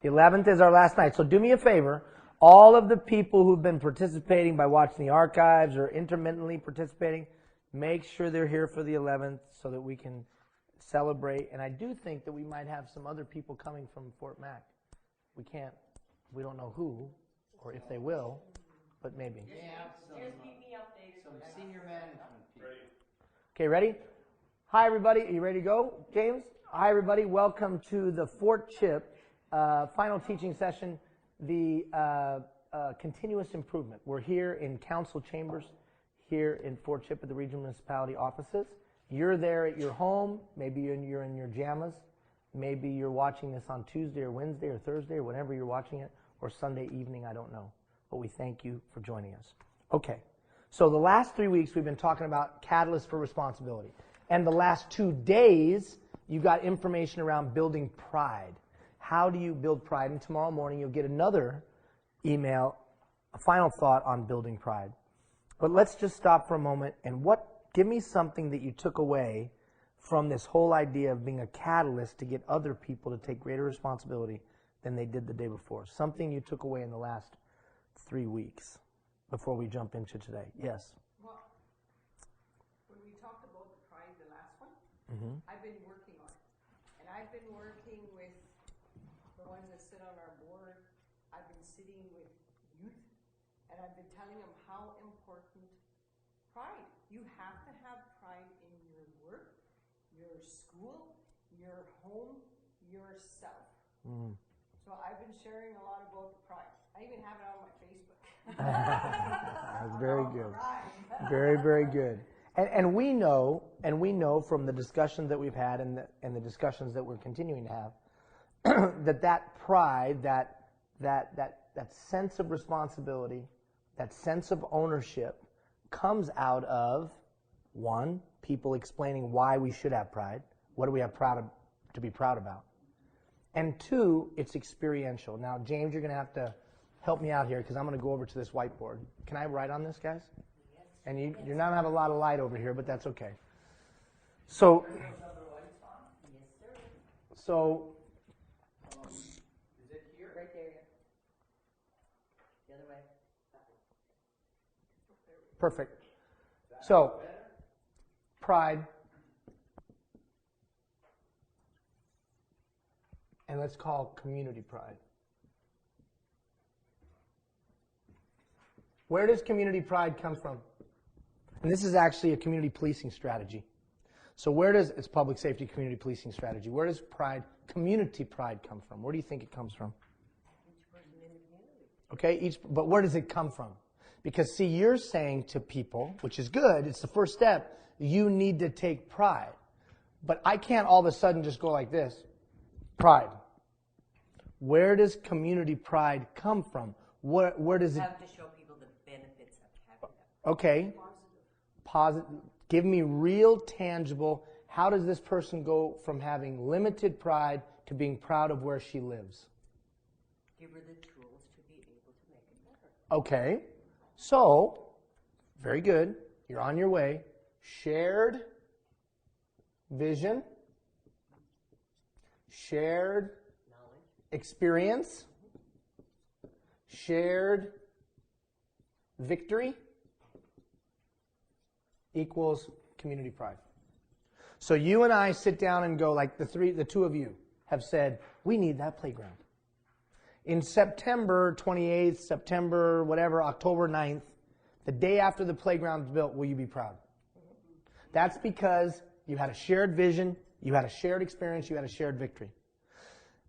The 11th is our last night. So do me a favor. All of the people who've been participating by watching the archives or intermittently participating, make sure they're here for the 11th so that we can celebrate. And I do think that we might have some other people coming from Fort Mac. We don't know who or if they will, but maybe. Just keep me updated. Some senior management people. Okay, ready? Hi, everybody. Are you ready to go, James? Hi, everybody. Welcome to the Fort Chip final teaching session, the continuous improvement. We're here in council chambers here in Fort Chip at the regional municipality offices. You're there at your home. Maybe you're in your jammas. Maybe you're watching this on Tuesday or Wednesday or Thursday or whenever you're watching it, or Sunday evening, I don't know. But we thank you for joining us. Okay, so the last 3 weeks we've been talking about catalyst for responsibility. And the last 2 days, you got information around building pride. How do you build pride? And tomorrow morning you'll get another email, a final thought on building pride. But let's just stop for a moment and give me something that you took away from this whole idea of being a catalyst to get other people to take greater responsibility than they did the day before. Something you took away in the last 3 weeks before we jump into today. Yes? Well, when we talked about the pride, the last one, I've been working on it. And I've been working with the ones that sit on our board. I've been sitting with youth, and I've been telling them how important pride. You have to have pride in your work, your school, your home, yourself. So I've been sharing a lot about the pride. I even have it on my Facebook. That's very good. Very, very good. And we know from the discussions that we've had and the discussions that we're continuing to have, that pride, that sense of responsibility, that sense of ownership comes out of, one, people explaining why we should have pride. What do we have to be proud about? And two, it's experiential. Now, James, you're going to have to help me out here because I'm going to go over to this whiteboard. Can I write on this, guys? Yes. And you're not going to have a lot of light over here, but that's okay. So, Is it here? Right there. The other way. perfect. So, pride. And let's call community pride. Where does community pride come from? And this is actually a community policing strategy. So it's public safety community policing strategy. Where does community pride come from? Where do you think it comes from? Each person in the community. Okay, but where does it come from? Because see, you're saying to people, which is good, it's the first step, you need to take pride. But I can't all of a sudden just go like this. Pride. Where does community pride come from? Where does it... You have to show people the benefits of having that. Okay. Positive. Give me real, tangible, how does this person go from having limited pride to being proud of where she lives? Give her the tools to be able to make it better. Okay. So, very good. You're on your way. Shared vision. Shared Knowledge. experience. Shared victory equals community pride. So you and I sit down and go like the two of you have said, we need that playground. In September 28th, September whatever, October 9th, the day after the playground's built, will you be proud? That's because you had a shared vision, you had a shared experience, you had a shared victory.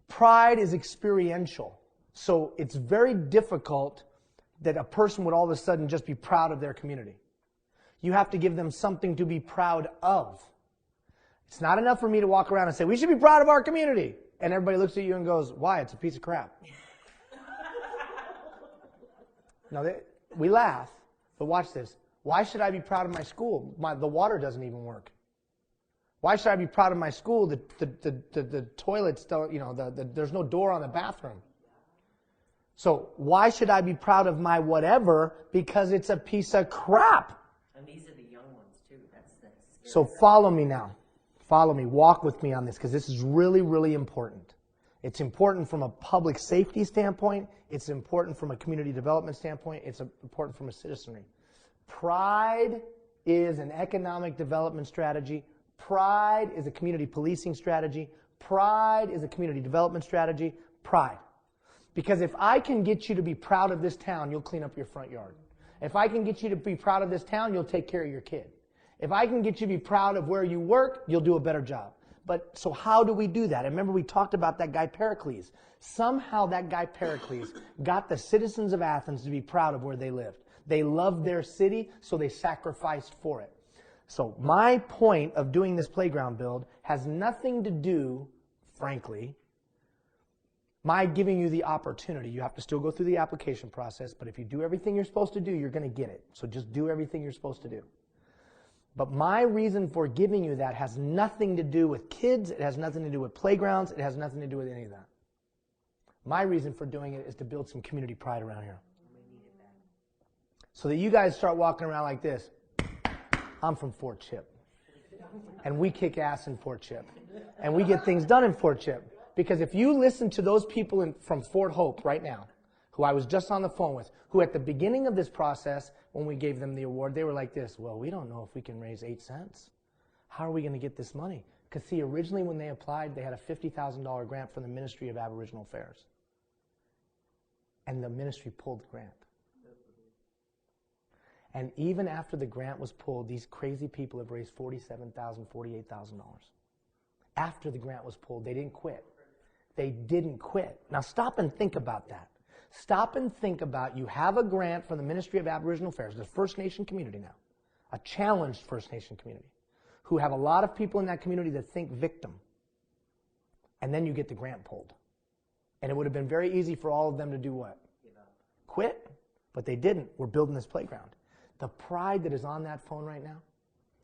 Pride is experiential. So it's very difficult that a person would all of a sudden just be proud of their community. You have to give them something to be proud of. It's not enough for me to walk around and say, we should be proud of our community. And everybody looks at you and goes, why? It's a piece of crap. No, we laugh, but watch this. Why should I be proud of my school? The water doesn't even work. Why should I be proud of my school? The toilets don't, there's no door on the bathroom. So why should I be proud of my whatever? Because it's a piece of crap. And these are the young ones too. That's So follow me now. Follow me. Walk with me on this because this is really, really important. It's important from a public safety standpoint. It's important from a community development standpoint. It's important from a citizenry. Pride is an economic development strategy. Pride is a community policing strategy. Pride is a community development strategy. Pride. Because if I can get you to be proud of this town, you'll clean up your front yard. If I can get you to be proud of this town, you'll take care of your kid. If I can get you to be proud of where you work, you'll do a better job. But so how do we do that? And remember we talked about that guy Pericles. Somehow that guy Pericles got the citizens of Athens to be proud of where they lived. They loved their city, so they sacrificed for it. So my point of doing this playground build has nothing to do, frankly, my giving you the opportunity. You have to still go through the application process, but if you do everything you're supposed to do, you're going to get it. So just do everything you're supposed to do. But my reason for giving you that has nothing to do with kids. It has nothing to do with playgrounds. It has nothing to do with any of that. My reason for doing it is to build some community pride around here. So that you guys start walking around like this. I'm from Fort Chip. And we kick ass in Fort Chip. And we get things done in Fort Chip. Because if you listen to those people from Fort Hope right now, who I was just on the phone with, who at the beginning of this process, when we gave them the award, they were like this, well, we don't know if we can raise 8 cents. How are we going to get this money? Because see, originally when they applied, they had a $50,000 grant from the Ministry of Aboriginal Affairs. And the ministry pulled the grant. And even after the grant was pulled, these crazy people have raised $47,000, $48,000. After the grant was pulled, they didn't quit. They didn't quit. Now stop and think about that. Stop and think about, you have a grant from the Ministry of Aboriginal Affairs, the First Nation community now, a challenged First Nation community, who have a lot of people in that community that think victim. And then you get the grant pulled. And it would have been very easy for all of them to do what? Quit. But they didn't. We're building this playground. The pride that is on that phone right now,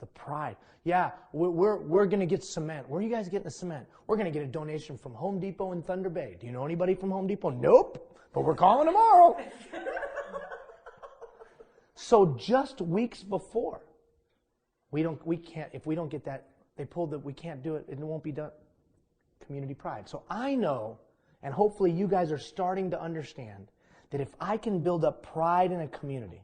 the pride. Yeah, we're going to get cement. Where are you guys getting the cement? We're going to get a donation from Home Depot in Thunder Bay. Do you know anybody from Home Depot? Nope. But we're calling tomorrow. So just weeks before, if we don't get that, they pulled that we can't do it, it won't be done. Community pride. So I know, and hopefully you guys are starting to understand, that if I can build up pride in a community,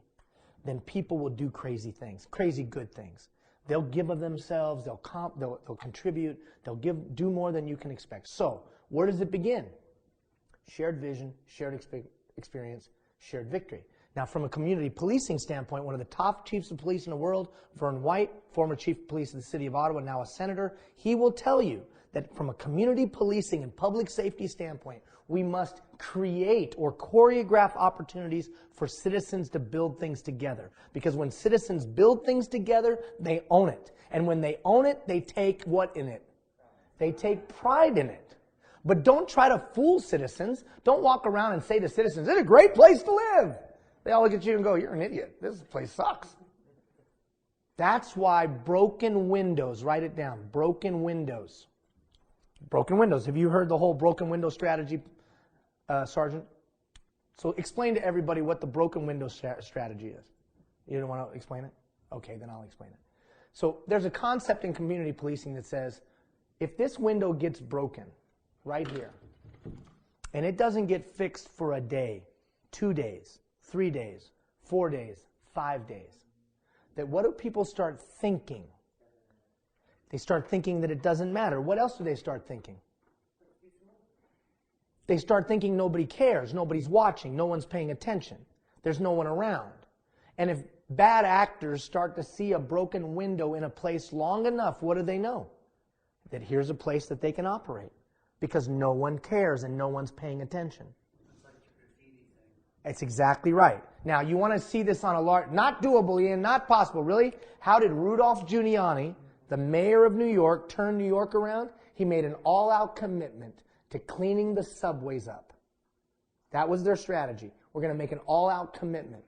then people will do crazy things, crazy good things. They'll give of themselves, they'll contribute, they'll do more than you can expect. So, where does it begin? Shared vision, shared experience, shared victory. Now, from a community policing standpoint, one of the top chiefs of police in the world, Vern White, former chief of police of the city of Ottawa, now a senator, he will tell you that from a community policing and public safety standpoint, we must create or choreograph opportunities for citizens to build things together. Because when citizens build things together, they own it. And when they own it, they take what in it? They take pride in it. But don't try to fool citizens. Don't walk around and say to citizens, it's a great place to live. They all look at you and go, you're an idiot. This place sucks. That's why broken windows, write it down, broken windows. Broken windows. Have you heard the whole broken window strategy, Sergeant? So explain to everybody what the broken window strategy is. You don't want to explain it? Okay, then I'll explain it. So there's a concept in community policing that says, if this window gets broken right here, and it doesn't get fixed for a day, 2 days, 3 days, 4 days, 5 days, that what do people start thinking? They start thinking that it doesn't matter. What else do they start thinking? They start thinking nobody cares, nobody's watching, no one's paying attention. There's no one around. And if bad actors start to see a broken window in a place long enough, what do they know? That here's a place that they can operate. Because no one cares and no one's paying attention. It's exactly right. Now, you want to see this on a large, not doable, Ian, not possible, really? How did Rudolph Giuliani, the mayor of New York, turn New York around? He made an all-out commitment to cleaning the subways up. That was their strategy. We're going to make an all-out commitment.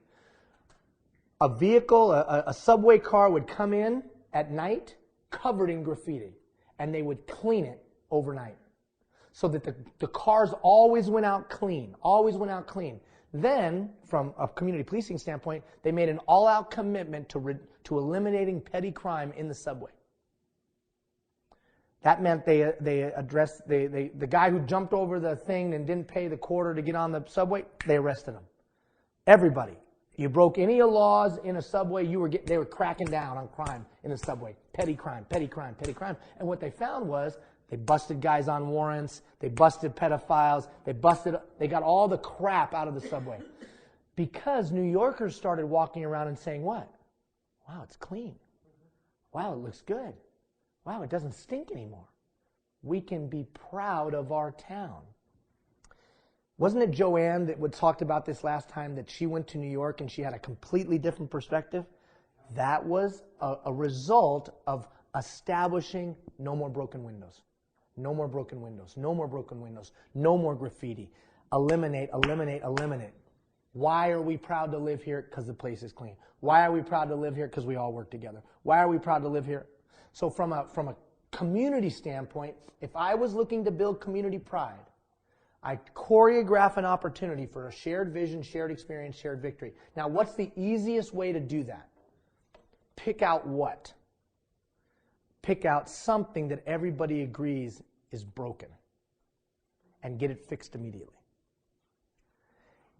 A vehicle, a subway car would come in at night covered in graffiti, and they would clean it overnight. So that the cars always went out clean, always went out clean. Then, from a community policing standpoint, they made an all-out commitment to eliminating petty crime in the subway. That meant they addressed the guy who jumped over the thing and didn't pay the quarter to get on the subway. They arrested him. Everybody. You broke any laws in a subway, they were cracking down on crime in the subway. Petty crime, petty crime, petty crime. And what they found was they busted guys on warrants. They busted pedophiles. They got all the crap out of the subway. Because New Yorkers started walking around and saying, what? Wow, it's clean. Wow, it looks good. Wow, it doesn't stink anymore. We can be proud of our town. Wasn't it Joanne that talked about this last time, that she went to New York and she had a completely different perspective? That was a result of establishing no more broken windows. No more broken windows. No more broken windows. No more graffiti. Eliminate, eliminate, eliminate. Why are we proud to live here? Because the place is clean. Why are we proud to live here? Because we all work together. Why are we proud to live here? So from a community standpoint, if I was looking to build community pride, I choreograph an opportunity for a shared vision, shared experience, shared victory. Now, what's the easiest way to do that? Pick out what? Pick out something that everybody agrees is broken and get it fixed immediately.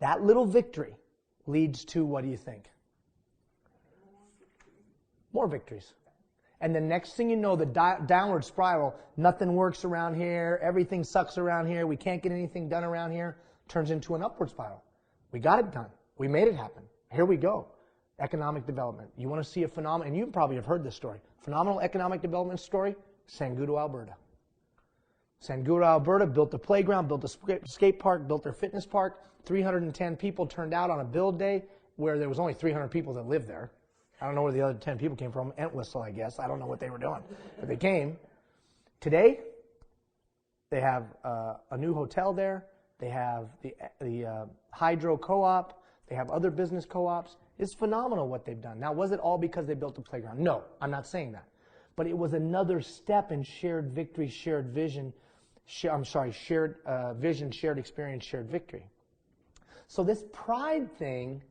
That little victory leads to, what do you think? More victories. And the next thing you know, the downward spiral, nothing works around here, everything sucks around here, we can't get anything done around here, turns into an upward spiral. We got it done. We made it happen. Here we go. Economic development. You want to see a phenomenal, and you probably have heard this story, phenomenal economic development story? Sangudo, Alberta. Sangudo, Alberta built a playground, built a skate park, built their fitness park. 310 people turned out on a build day where there was only 300 people that lived there. I don't know where the other 10 people came from. Entwistle, I guess. I don't know what they were doing. But they came. Today, they have a new hotel there. They have the hydro co-op. They have other business co-ops. It's phenomenal what they've done. Now, was it all because they built a playground? No, I'm not saying that. But it was another step in shared victory, shared vision. Shared vision, shared experience, shared victory. So this pride thing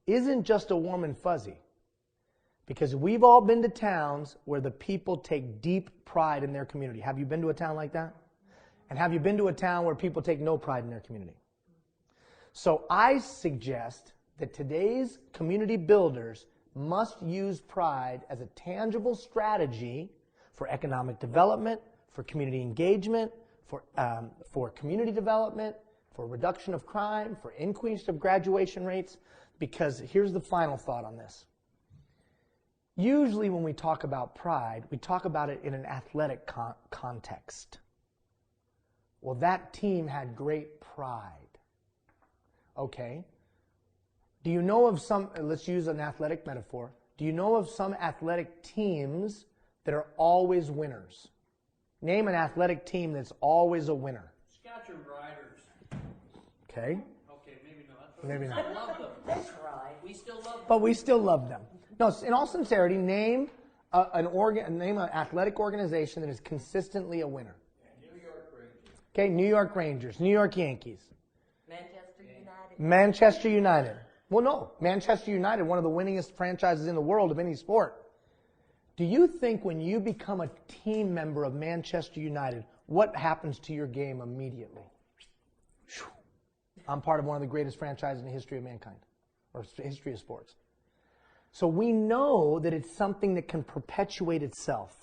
isn't just a warm and fuzzy. Because we've all been to towns where the people take deep pride in their community. Have you been to a town like that? And have you been to a town where people take no pride in their community? So I suggest that today's community builders must use pride as a tangible strategy for economic development, for community engagement, for community development, for reduction of crime, for increase of graduation rates. Because here's the final thought on this. Usually when we talk about pride, we talk about it in an athletic context. Well, that team had great pride. Okay. Do you know of some, let's use an athletic metaphor. Do you know of some athletic teams that are always winners? Name an athletic team that's always a winner. Scotcher Riders. Okay. Okay, maybe not. Maybe not. I love them. That's right. We still love them. But we still love them. No, in all sincerity, name an athletic organization that is consistently a winner. New York Rangers. Okay, New York Rangers, New York Yankees. Manchester United. Manchester United. Well, no, Manchester United, one of the winningest franchises in the world of any sport. Do you think when you become a team member of Manchester United, what happens to your game immediately? I'm part of one of the greatest franchises in the history of mankind, or history of sports. So we know that it's something that can perpetuate itself.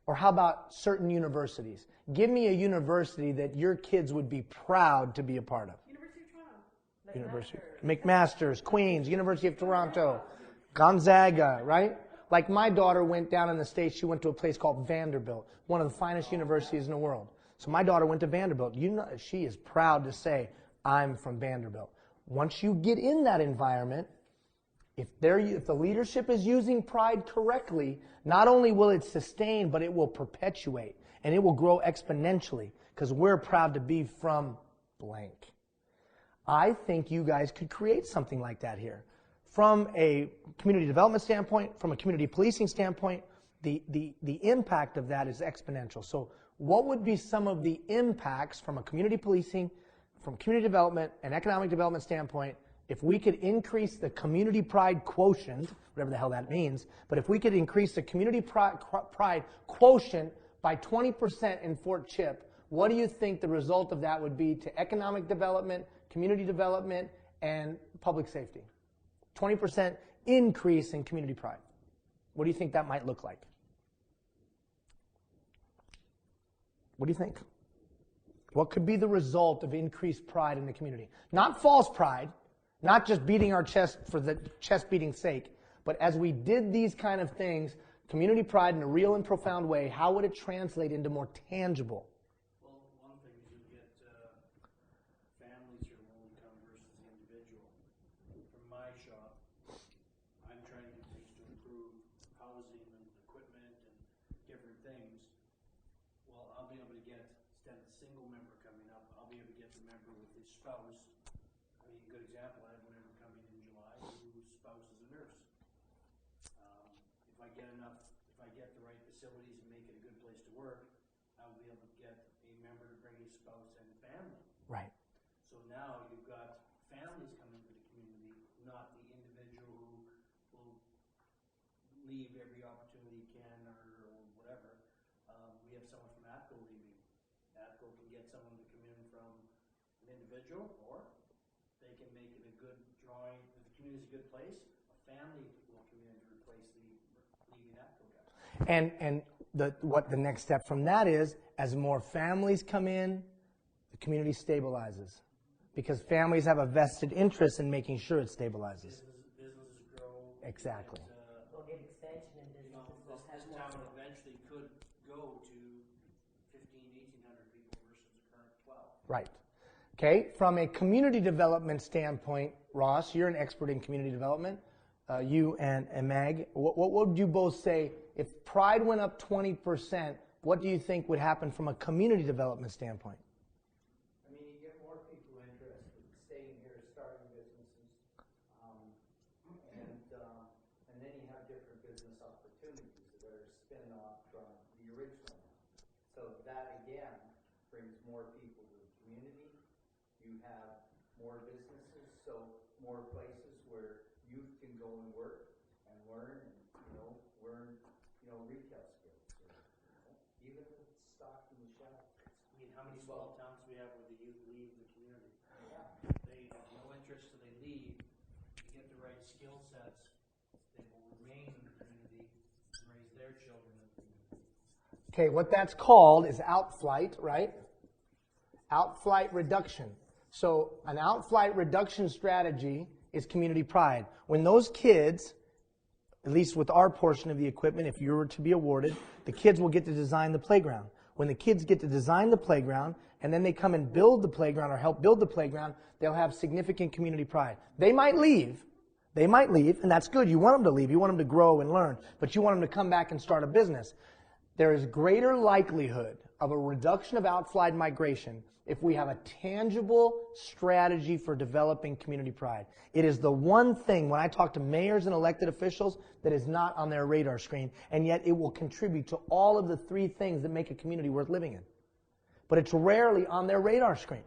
Or how about certain universities? Give me a university that your kids would be proud to be a part of. University of Toronto. McMaster's, Queen's, University of Toronto, Gonzaga, right? Like my daughter went down in the States, she went to a place called Vanderbilt, one of the finest universities in the world. So my daughter went to Vanderbilt. You know, she is proud to say, I'm from Vanderbilt. Once you get in that environment, if the leadership is using pride correctly, not only will it sustain, but it will perpetuate, and it will grow exponentially, because we're proud to be from blank. I think you guys could create something like that here. From a community development standpoint, from a community policing standpoint, the impact of that is exponential. So what would be some of the impacts from a community policing, from community development and economic development standpoint, if we could increase the community pride quotient, whatever the hell that means, but if we could increase the community pride quotient by 20% in Fort Chip, what do you think the result of that would be to economic development, community development, and public safety? 20% increase in community pride. What do you think that might look like? What do you think? What could be the result of increased pride in the community? Not false pride, not just beating our chest for the chest beating's sake, but as we did these kind of things, community pride in a real and profound way, how would it translate into more tangible? Well, one thing is you get families who are low income versus the individual. From my shop, I'm trying to do things to improve housing and equipment and different things. Well, I'll be able to get, instead of a single member coming up, I'll be able to get the member with his spouse. I mean, a good example, I have one member coming in July whose spouse is a nurse. If I get the right facilities and make it a good place to work, I'll be able to get a member to bring his spouse and family. Right. So now you've got families coming to the community, not the individual who will leave every opportunity he can or whatever. We have someone from ATCO leaving. ATCO can get someone to come in from an individual, or they can make it a good drawing. If the community is a good place, a family will come in to replace the leaving ATCO guy. And what the next step from that is, as more families come in, the community stabilizes. Because families have a vested interest in making sure it stabilizes. Businesses grow. Exactly. And, We'll get expansion in businesses. We'll have this more town people. eventually could go to 1,500-1,800 people versus the current 12. Right. Okay, from a community development standpoint, Ross, you're an expert in community development. You and Mag, what would you both say, if pride went up 20%, what do you think would happen from a community development standpoint? I mean, you get more people interested in staying here, starting businesses, and then you have different business opportunities that are spin-off from the original one. So that, again, brings more people to the community. You have more businesses, so more places where youth can go and work and learn and, learn, retail skills. Or, even if it's stocking the shelves. I mean, how many small towns do we have where the youth leave the community? Yeah. They have no interest, so they leave. You get the right skill sets, they will remain in the community and raise their children in the community. Okay, what that's called is outflight, right? Outflight reduction. So an outflight reduction strategy is community pride. When those kids, at least with our portion of the equipment, if you were to be awarded, the kids will get to design the playground. When the kids get to design the playground, and then they come and build the playground or help build the playground, they'll have significant community pride. They might leave, and that's good. You want them to leave. You want them to grow and learn, but you want them to come back and start a business. There is greater likelihood of a reduction of outflight migration if we have a tangible strategy for developing community pride. It is the one thing, when I talk to mayors and elected officials, that is not on their radar screen, and yet it will contribute to all of the three things that make a community worth living in. But it's rarely on their radar screen.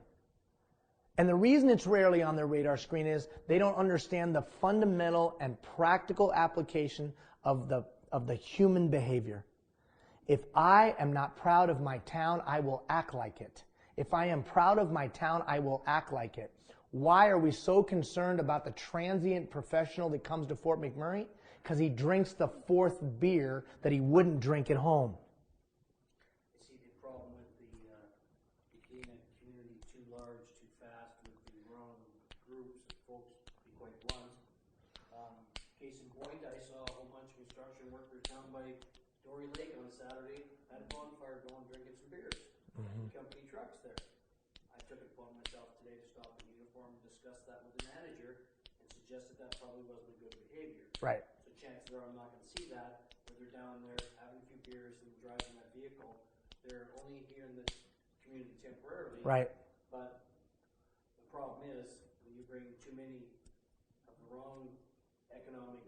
And the reason it's rarely on their radar screen is they don't understand the fundamental and practical application of the human behavior. If I am not proud of my town, I will act like it. If I am proud of my town, I will act like it. Why are we so concerned about the transient professional that comes to Fort McMurray? Because he drinks the fourth beer that he wouldn't drink at home. You see the problem with getting a community too large, too fast, with the wrong groups of folks, to be quite blunt. Case in point, I saw a whole bunch of construction workers down by Dory Lake on Saturday at a bonfire going drinking some beers. Company trucks there. I took it upon myself today to stop in uniform and discuss that with the manager and suggested that probably wasn't a good behavior. Right. So chances are I'm not going to see that when they're down there having a few beers and driving that vehicle. They're only here in this community temporarily. Right. But the problem is when you bring too many of the wrong economic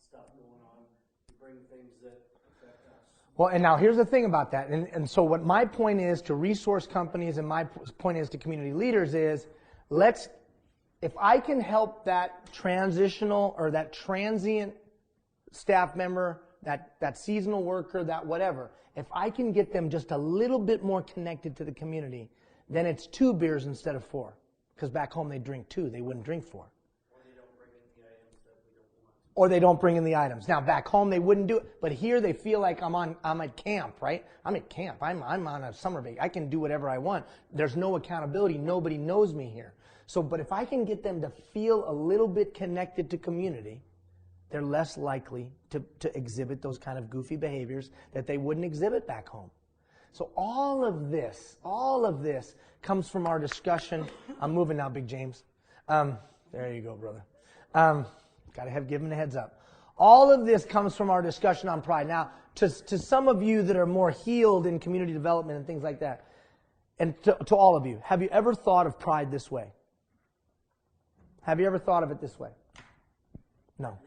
stuff going on, you bring things that affect us. Well, and now here's the thing about that. And so what my point is to resource companies and my point is to community leaders is, if I can help that transitional or that transient staff member that seasonal worker, that whatever, if I can get them just a little bit more connected to the community, then it's 2 beers instead of 4. Because back home they drink 2, they wouldn't drink 4. Or they don't bring in the items. Now back home they wouldn't do it, but here they feel like I'm at camp, right? I'm at camp. I'm on a summer break. I can do whatever I want. There's no accountability. Nobody knows me here. So, but if I can get them to feel a little bit connected to community, they're less likely to exhibit those kind of goofy behaviors that they wouldn't exhibit back home. So all of this comes from our discussion. I'm moving now, Big James. There you go, brother. Give him a heads up. All of this comes from our discussion on pride. Now, to some of you that are more healed in community development and things like that, and to all of you, have you ever thought of pride this way? Have you ever thought of it this way? No.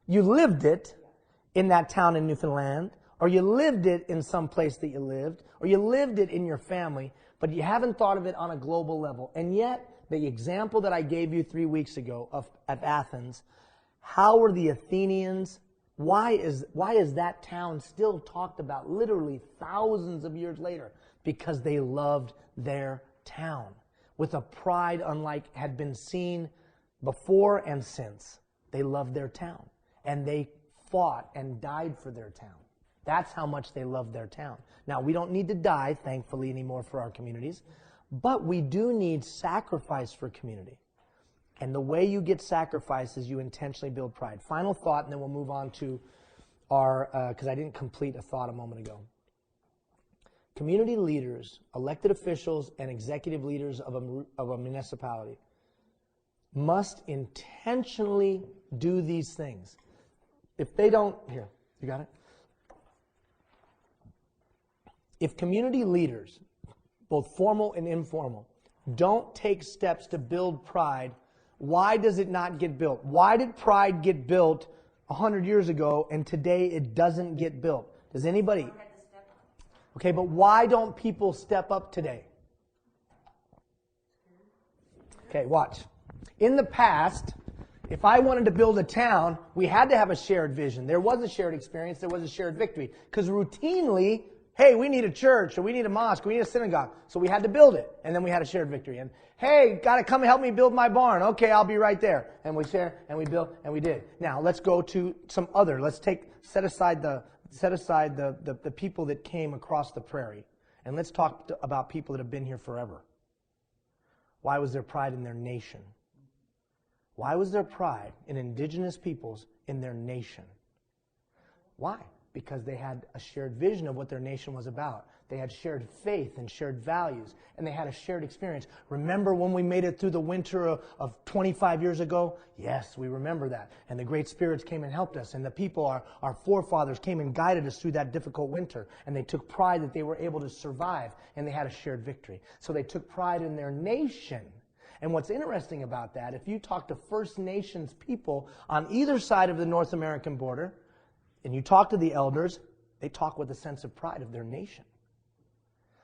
You lived it in that town in Newfoundland, or you lived it in some place that you lived, or you lived it in your family, but you haven't thought of it on a global level. And yet, the example that I gave you 3 weeks ago at Athens, how were the Athenians, why is that town still talked about literally thousands of years later? Because they loved their town with a pride unlike had been seen before and since. They loved their town, and they fought and died for their town. That's how much they loved their town. Now, we don't need to die, thankfully, anymore for our communities, but we do need sacrifice for community. And the way you get sacrifice is you intentionally build pride. Final thought, and then we'll move on to our, because I didn't complete a thought a moment ago. Community leaders, elected officials, and executive leaders of a municipality must intentionally do these things. If they don't, here, you got it? If community leaders, both formal and informal, don't take steps to build pride, why does it not get built? Why did pride get built 100 years ago and today it doesn't get built? Does anybody? Okay, but why don't people step up today? Okay, watch. In the past, if I wanted to build a town, we had to have a shared vision. There was a shared experience. There was a shared victory. Because routinely, hey, we need a church, or we need a mosque, or we need a synagogue. So we had to build it, and then we had a shared victory. And hey, gotta come help me build my barn. Okay, I'll be right there. And we share, and we built, and we did. Now let's go to some other. Let's set aside the people that came across the prairie, and let's talk about people that have been here forever. Why was there pride in their nation? Why was there pride in indigenous peoples in their nation? Why? Because they had a shared vision of what their nation was about. They had shared faith and shared values, and they had a shared experience. Remember when we made it through the winter of 25 years ago? Yes, we remember that. And the great spirits came and helped us, and the people, our forefathers, came and guided us through that difficult winter, and they took pride that they were able to survive, and they had a shared victory. So they took pride in their nation. And what's interesting about that, if you talk to First Nations people on either side of the North American border, and you talk to the elders, they talk with a sense of pride of their nation.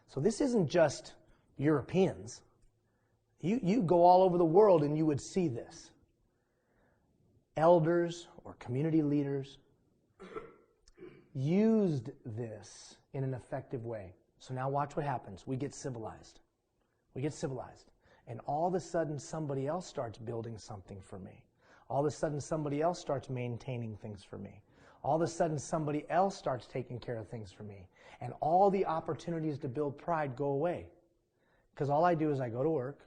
So this isn't just Europeans. You go all over the world and you would see this. Elders or community leaders used this in an effective way. So now watch what happens. We get civilized. We get civilized. And all of a sudden somebody else starts building something for me. All of a sudden somebody else starts maintaining things for me. All of a sudden somebody else starts taking care of things for me. And all the opportunities to build pride go away. Because all I do is I go to work,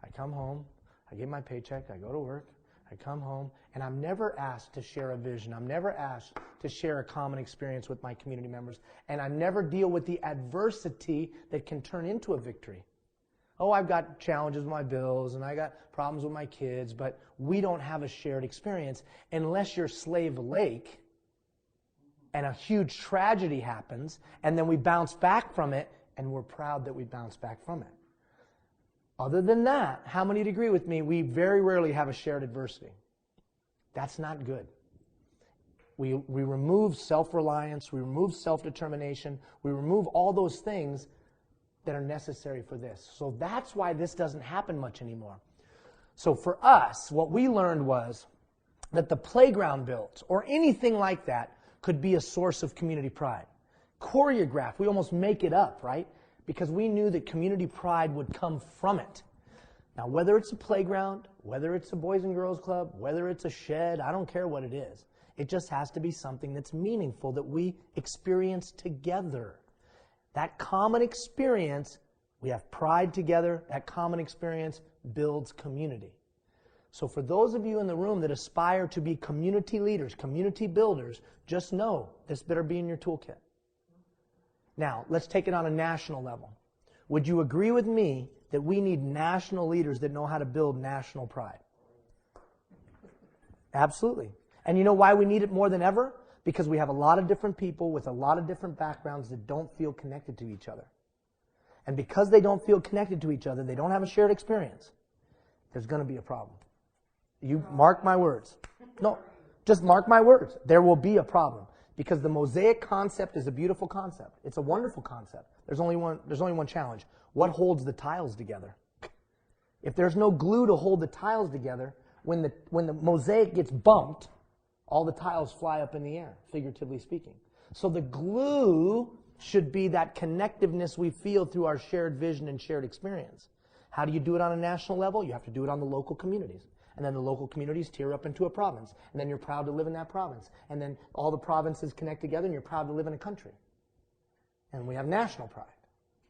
I come home, I get my paycheck, I go to work, I come home, and I'm never asked to share a vision. I'm never asked to share a common experience with my community members. And I never deal with the adversity that can turn into a victory. Oh, I've got challenges with my bills, and I got problems with my kids, but we don't have a shared experience unless you're Slave Lake and a huge tragedy happens, and then we bounce back from it, and we're proud that we bounced back from it. Other than that, how many would agree with me, we very rarely have a shared adversity. That's not good. We remove self-reliance, we remove self-determination, we remove all those things that are necessary for this. So that's why this doesn't happen much anymore. So for us, what we learned was, that the playground built or anything like that could be a source of community pride. Choreograph, we almost make it up, right? Because we knew that community pride would come from it. Now, whether it's a playground, whether it's a Boys and Girls Club, whether it's a shed, I don't care what it is. It just has to be something that's meaningful that we experience together. That common experience, we have pride together. That common experience builds community. So for those of you in the room that aspire to be community leaders, community builders, just know this better be in your toolkit. Now, let's take it on a national level. Would you agree with me that we need national leaders that know how to build national pride? Absolutely. And you know why we need it more than ever? Because we have a lot of different people with a lot of different backgrounds that don't feel connected to each other. And because they don't feel connected to each other, they don't have a shared experience, there's going to be a problem. You mark my words. No, just mark my words. There will be a problem. Because the mosaic concept is a beautiful concept. It's a wonderful concept. There's only one challenge. What holds the tiles together? If there's no glue to hold the tiles together, when the mosaic gets bumped, all the tiles fly up in the air, figuratively speaking. So the glue should be that connectiveness we feel through our shared vision and shared experience. How do you do it on a national level? You have to do it on the local communities. And then the local communities tear up into a province. And then you're proud to live in that province. And then all the provinces connect together and you're proud to live in a country. And we have national pride.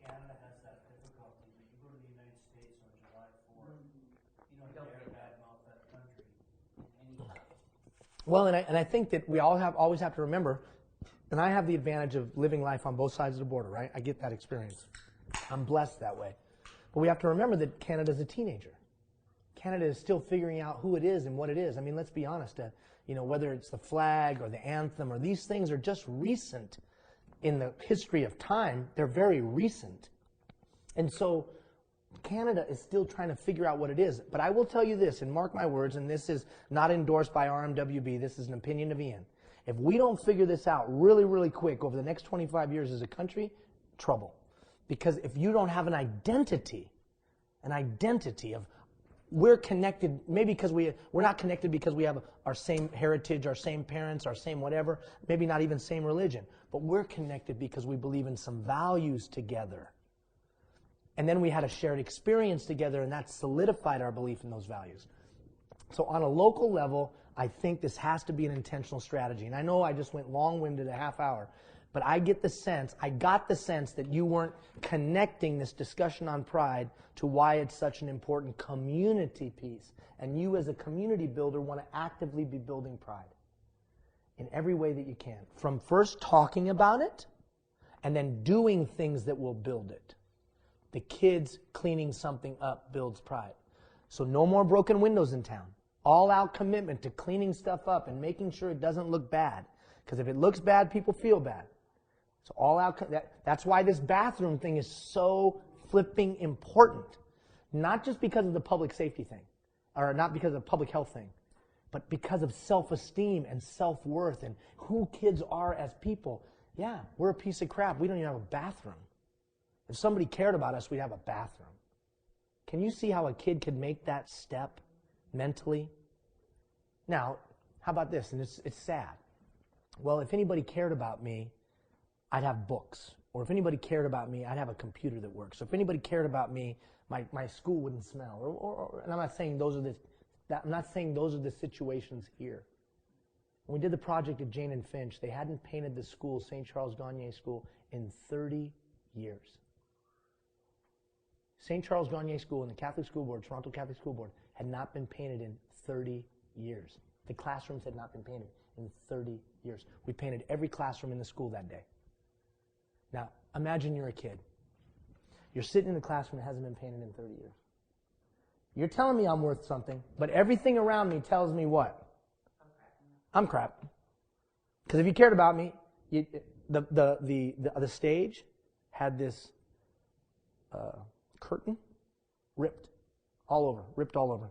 Canada has that difficulty, but you go to the United States on July 4th, you don't dare badmouth that country in any way. Well, and I think that we always have to remember, and I have the advantage of living life on both sides of the border, right? I get that experience. I'm blessed that way. But we have to remember that Canada's a teenager. Canada is still figuring out who it is and what it is. I mean, let's be honest. Whether it's the flag or the anthem or these things are just recent in the history of time. They're very recent. And so Canada is still trying to figure out what it is. But I will tell you this, and mark my words, and this is not endorsed by RMWB. This is an opinion of Ian. If we don't figure this out really, really quick over the next 25 years as a country, trouble. Because if you don't have an identity of we're connected, maybe because we're not connected because we have our same heritage, our same parents, our same whatever, maybe not even same religion, but we're connected because we believe in some values together. And then we had a shared experience together, and that solidified our belief in those values. So on a local level, I think this has to be an intentional strategy. And I know I just went long-winded a half hour, but I got the sense that you weren't connecting this discussion on pride to why it's such an important community piece. And you as a community builder want to actively be building pride in every way that you can. From first talking about it and then doing things that will build it. The kids cleaning something up builds pride. So no more broken windows in town. All-out commitment to cleaning stuff up and making sure it doesn't look bad. Because if it looks bad, people feel bad. So that's why this bathroom thing is so flipping important. Not just because of the public safety thing, or not because of the public health thing, but because of self-esteem and self-worth and who kids are as people. Yeah, we're a piece of crap. We don't even have a bathroom. If somebody cared about us, we'd have a bathroom. Can you see how a kid could make that step mentally? Now, how about this? And it's sad. Well, if anybody cared about me, I'd have books. Or if anybody cared about me, I'd have a computer that works. So if anybody cared about me, my school wouldn't smell. And I'm not saying those are the situations here. When we did the project at Jane and Finch, they hadn't painted the school, St. Charles Gagné School, in 30 years. St. Charles Gagné School and the Catholic School Board, Toronto Catholic School Board, had not been painted in 30 years. The classrooms had not been painted in 30 years. We painted every classroom in the school that day. Now, imagine you're a kid. You're sitting in a classroom that hasn't been painted in 30 years. You're telling me I'm worth something, but everything around me tells me what? I'm crap. Because if you cared about me, the stage had this curtain ripped all over.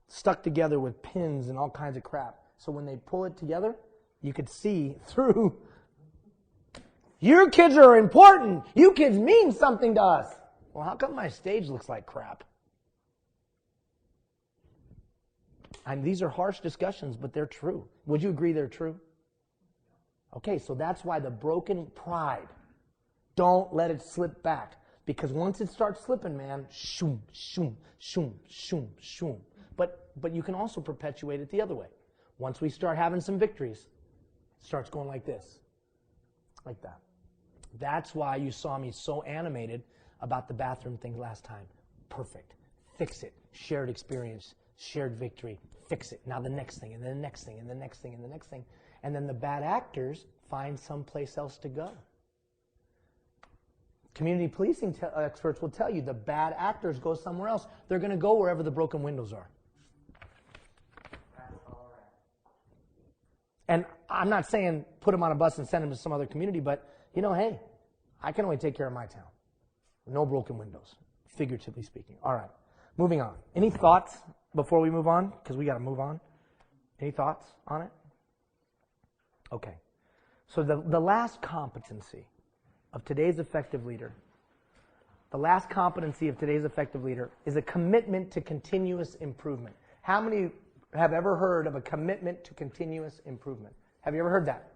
Stuck together with pins and all kinds of crap. So when they pull it together, you could see through. Your kids are important. You kids mean something to us. Well, how come my stage looks like crap? These are harsh discussions, but they're true. Would you agree they're true? Okay, so that's why the broken pride, don't let it slip back. Because once it starts slipping, man, shoom, shoom, shoom, shoom, shoom. But you can also perpetuate it the other way. Once we start having some victories, it starts going like this. Like that. That's why you saw me so animated about the bathroom thing last time. Perfect. Fix it. Shared experience. Shared victory. Fix it. Now the next thing, and then the next thing, and the next thing, and the next thing. And then the bad actors find someplace else to go. Community policing experts will tell you the bad actors go somewhere else. They're going to go wherever the broken windows are. And I'm not saying put them on a bus and send them to some other community, but, hey, I can only take care of my town. No broken windows, figuratively speaking. All right, moving on. Any thoughts before we move on? Because we got to move on. Any thoughts on it? Okay. So the last competency of today's effective leader, is a commitment to continuous improvement. How many have ever heard of a commitment to continuous improvement? Have you ever heard that?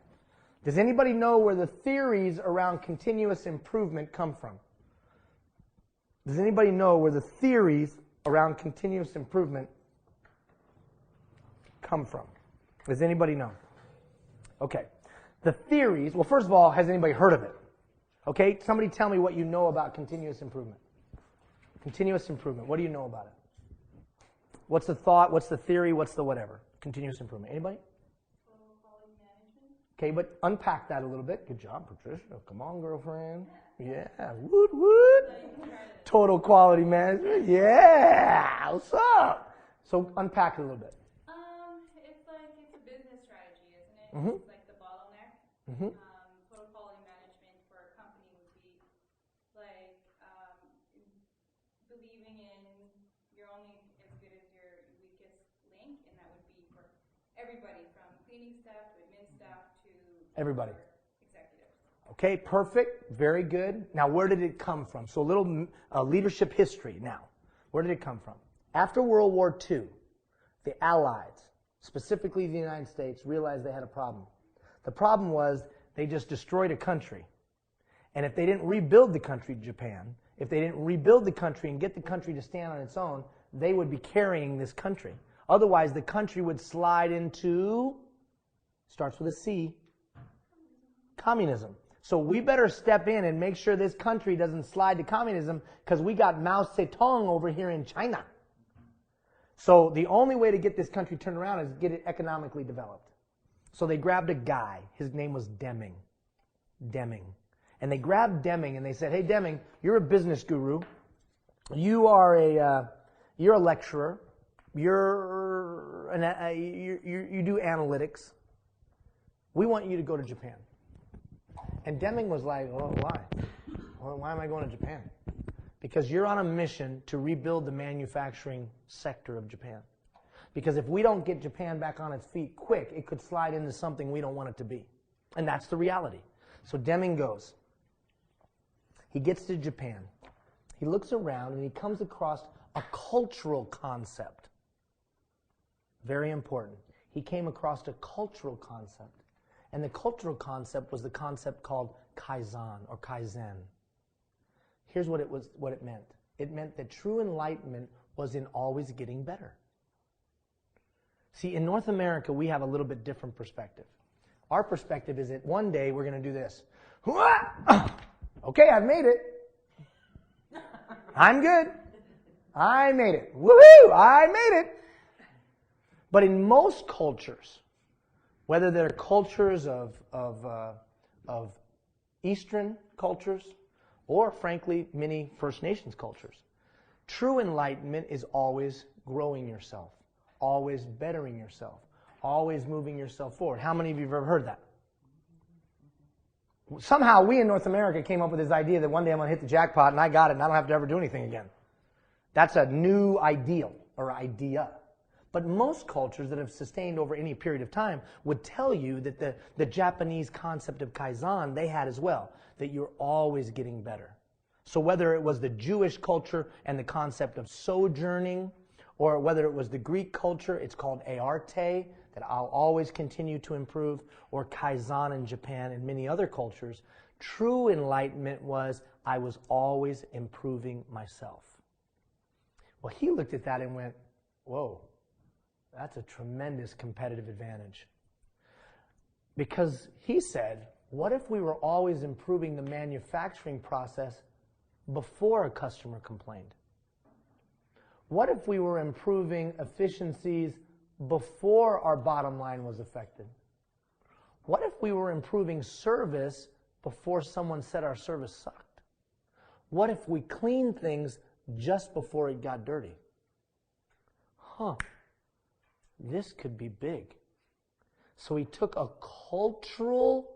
Does anybody know where the theories around continuous improvement come from? Does anybody know where the theories around continuous improvement come from? Does anybody know? Okay. The theories, well, first of all, has anybody heard of it? Okay, somebody tell me what you know about continuous improvement. Continuous improvement, what do you know about it? What's the thought, what's the theory, what's the whatever? Continuous improvement. Anybody? Total quality management. Okay, but unpack that a little bit. Good job, Patricia. Come on, girlfriend. Yeah, woot woot. Total quality management. Yeah, what's up? So unpack it a little bit. It's a business strategy, isn't it? Mm-hmm. It's like the bottleneck. Mm-hmm. Total quality management for a company would be like believing in you're only as good as your weakest link, and that would be for everybody from cleaning staff to admin staff to Everybody. Executives. Okay, perfect. Very good. Now, where did it come from? So a little leadership history now. Where did it come from? After World War II, the Allies, specifically the United States, realized they had a problem. The problem was they just destroyed a country. And if they didn't rebuild the country, Japan, if they didn't rebuild the country and get the country to stand on its own, they would be carrying this country. Otherwise, the country would slide into, starts with a C, communism. So we better step in and make sure this country doesn't slide to communism, because we got Mao Zedong over here in China. So the only way to get this country turned around is get it economically developed. So they grabbed a guy. His name was Deming. And they grabbed Deming and they said, hey, Deming, you're a business guru. You're a lecturer. You do analytics. We want you to go to Japan. And Deming was like, oh, why? Well, why am I going to Japan? Because you're on a mission to rebuild the manufacturing sector of Japan. Because if we don't get Japan back on its feet quick, it could slide into something we don't want it to be. And that's the reality. So Deming goes. He gets to Japan. He looks around and he comes across a cultural concept. Very important. He came across a cultural concept. And the cultural concept was the concept called Kaizen or Kaizen. Here's what it meant. It meant that true enlightenment was in always getting better. See, in North America, we have a little bit different perspective. Our perspective is that one day we're going to do this. Okay, I've made it. I'm good. I made it. Woohoo! I made it. But in most cultures, whether they're cultures of Eastern cultures or, frankly, many First Nations cultures, true enlightenment is always growing yourself, always bettering yourself, always moving yourself forward. How many of you have ever heard that? Somehow we in North America came up with this idea that one day I'm going to hit the jackpot and I got it and I don't have to ever do anything again. That's a new ideal or idea. But most cultures that have sustained over any period of time would tell you that the Japanese concept of Kaizen they had as well, that you're always getting better. So whether it was the Jewish culture and the concept of sojourning, or whether it was the Greek culture, it's called Earte, that I'll always continue to improve, or Kaizen in Japan and many other cultures, true enlightenment was I was always improving myself. Well, he looked at that and went, whoa, that's a tremendous competitive advantage. Because he said, what if we were always improving the manufacturing process before a customer complained? What if we were improving efficiencies before our bottom line was affected? What if we were improving service before someone said our service sucked? What if we cleaned things just before it got dirty? This could be big. So he took a cultural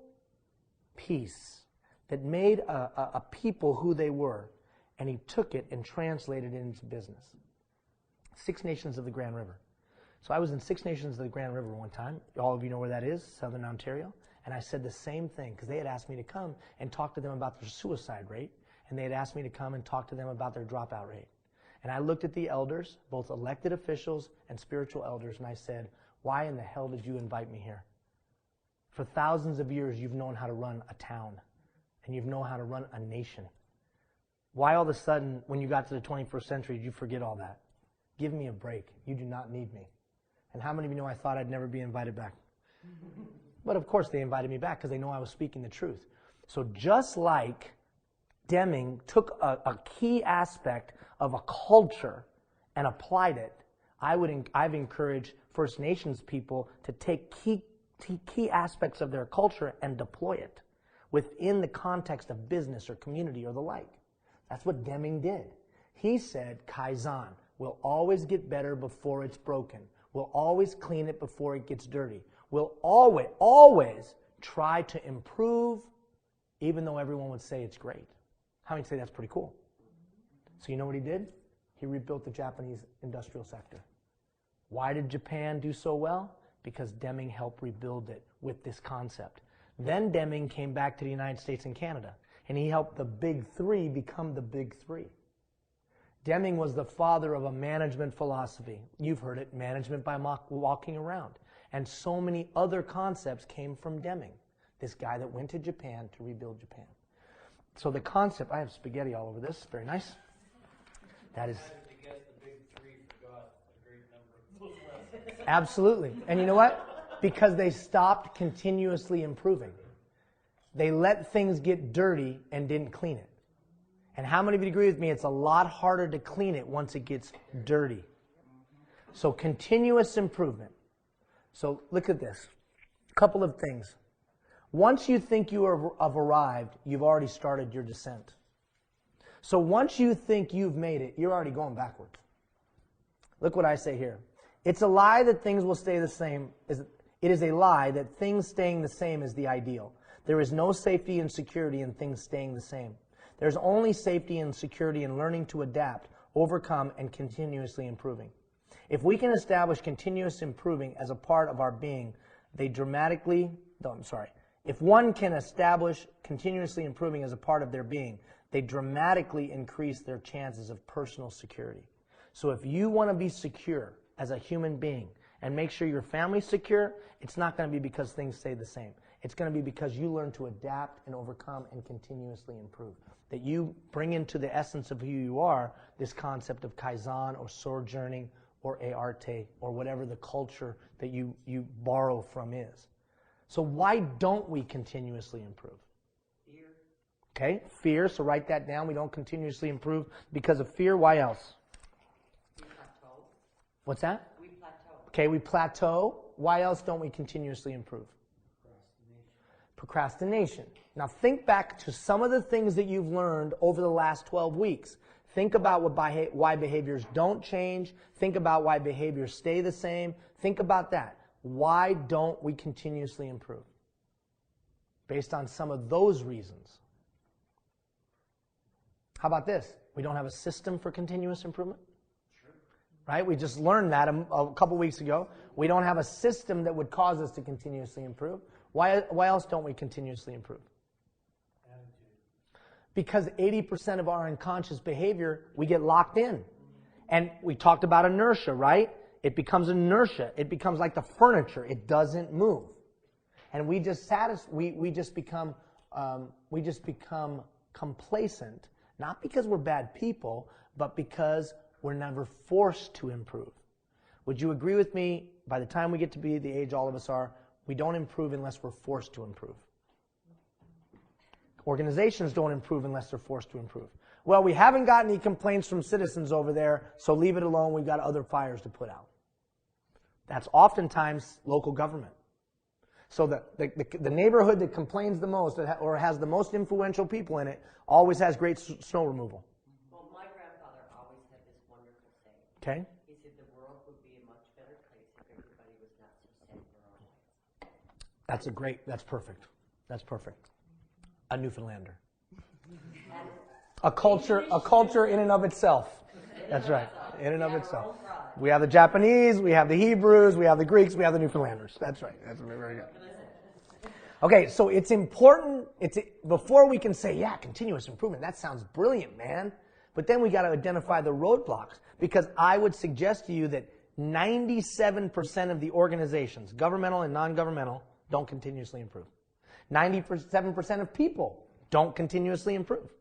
piece that made a people who they were, and he took it and translated it into business. 6 Nations of the Grand River. So I was in 6 Nations of the Grand River one time. All of you know where that is, Southern Ontario. And I said the same thing, because they had asked me to come and talk to them about their suicide rate, and they had asked me to come and talk to them about their dropout rate. And I looked at the elders, both elected officials and spiritual elders, and I said, why in the hell did you invite me here? For thousands of years, you've known how to run a town, and you've known how to run a nation. Why all of a sudden, when you got to the 21st century, did you forget all that? Give me a break. You do not need me. And how many of you know I thought I'd never be invited back? But of course they invited me back because they know I was speaking the truth. So just like Deming took a key aspect of a culture and applied it, I've encouraged First Nations people to take key aspects of their culture and deploy it within the context of business or community or the like. That's what Deming did. He said, Kaizen, we'll always get better before it's broken. We'll always clean it before it gets dirty. We'll always try to improve, even though everyone would say it's great. How many say that's pretty cool? So you know what he did? He rebuilt the Japanese industrial sector. Why did Japan do so well? Because Deming helped rebuild it with this concept. Then Deming came back to the United States and Canada, and he helped the big three become the big three. Deming was the father of a management philosophy. You've heard it, management by walking around. And so many other concepts came from Deming, this guy that went to Japan to rebuild Japan. So the concept, I have spaghetti all over this, very nice. That is... Absolutely. And you know what? Because they stopped continuously improving. They let things get dirty and didn't clean it. And how many of you agree with me? It's a lot harder to clean it once it gets dirty. So continuous improvement. So look at this. A couple of things. Once you think you have arrived, you've already started your descent. So once you think you've made it, you're already going backwards. Look what I say here. It's a lie that things will stay the same. It is a lie that things staying the same is the ideal. There is no safety and security in things staying the same. There's only safety and security in learning to adapt, overcome, and continuously improving. If we can establish continuous improving as a part of our being, If one can establish continuously improving as a part of their being, they dramatically increase their chances of personal security. So if you want to be secure as a human being and make sure your family's secure, it's not going to be because things stay the same. It's going to be because you learn to adapt and overcome and continuously improve. That you bring into the essence of who you are this concept of Kaizen or sojourning or Earte or whatever the culture that you borrow from is. So why don't we continuously improve? Fear. Okay, fear. So write that down. We don't continuously improve because of fear. Why else? We plateau. What's that? We plateau. Okay, we plateau. Why else don't we continuously improve? Procrastination. Now think back to some of the things that you've learned over the last 12 weeks. Think about why behaviors don't change. Think about why behaviors stay the same. Think about that. Why don't we continuously improve? Based on some of those reasons. How about this? We don't have a system for continuous improvement? Sure. Right? We just learned that a couple weeks ago. We don't have a system that would cause us to continuously improve. Why else don't we continuously improve? Attitude. Because 80% of our unconscious behavior, we get locked in. And we talked about inertia, right? It becomes inertia. It becomes like the furniture. It doesn't move. And we just become complacent, not because we're bad people, but because we're never forced to improve. Would you agree with me, by the time we get to be the age all of us are, we don't improve unless we're forced to improve? Organizations don't improve unless they're forced to improve. Well, we haven't got any complaints from citizens over there, so leave it alone. We've got other fires to put out. That's oftentimes local government. So the neighborhood that complains the most or has the most influential people in it always has great snow removal. Well, my grandfather always had this wonderful saying. Okay? He said the world would be a much better place if everybody was not so set in their own ways. That's perfect. That's perfect. A Newfoundlander. A culture in and of itself. That's right. In and of itself. We have the Japanese, we have the Hebrews, we have the Greeks, we have the Newfoundlanders. That's right. That's very good. Okay, so it's important, before we can say, yeah, continuous improvement, that sounds brilliant, man. But then we got to identify the roadblocks. Because I would suggest to you that 97% of the organizations, governmental and non-governmental, don't continuously improve. 97% of people don't continuously improve.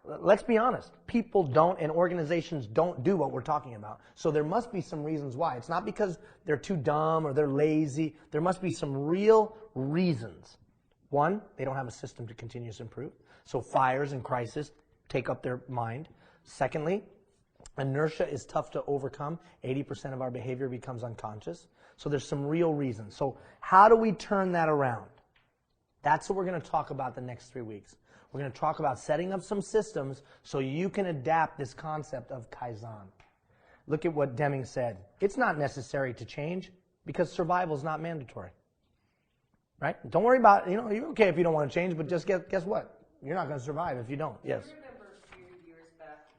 Let's be honest. People don't and organizations don't do what we're talking about. So there must be some reasons why. It's not because they're too dumb or they're lazy. There must be some real reasons. One, they don't have a system to continuously improve. So fires and crisis take up their mind. Secondly, inertia is tough to overcome. 80% of our behavior becomes unconscious. So there's some real reasons. So how do we turn that around? That's what we're going to talk about the next 3 weeks. We're going to talk about setting up some systems so you can adapt this concept of Kaizen. Look at what Deming said. It's not necessary to change because survival is not mandatory. Right? Don't worry about, you're okay if you don't want to change, but just guess what? You're not going to survive if you don't. Yes. I remember a few years back,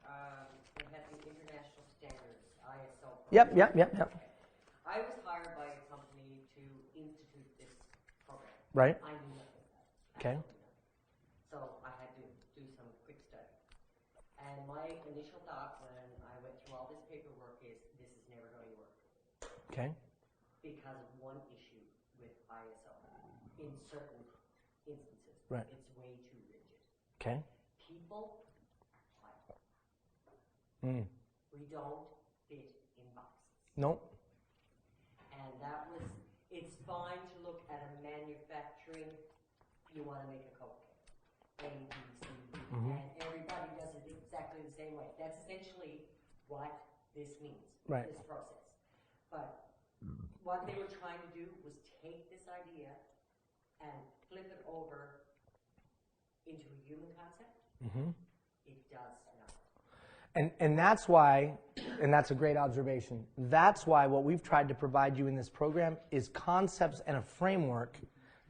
they had the international standards, ISO. Yep. I was hired by a company to institute this program. Right. I knew nothing about it. Okay. So I had to do some quick study. And my initial thought when I went through all this paperwork is, this is never going to work. Okay. Because of one issue with ISO. In certain instances, right. It's way too rigid. Okay. People, we don't fit in boxes. Nope. And it's fine to look at a manufacturing, you want to make a Coke. A, B, C, D, and everybody does it exactly the same way. That's essentially what this means, right. This process. But what they were trying to do was take this idea and flip it over into a human concept. It does not. And that's why, and that's a great observation, that's why what we've tried to provide you in this program is concepts and a framework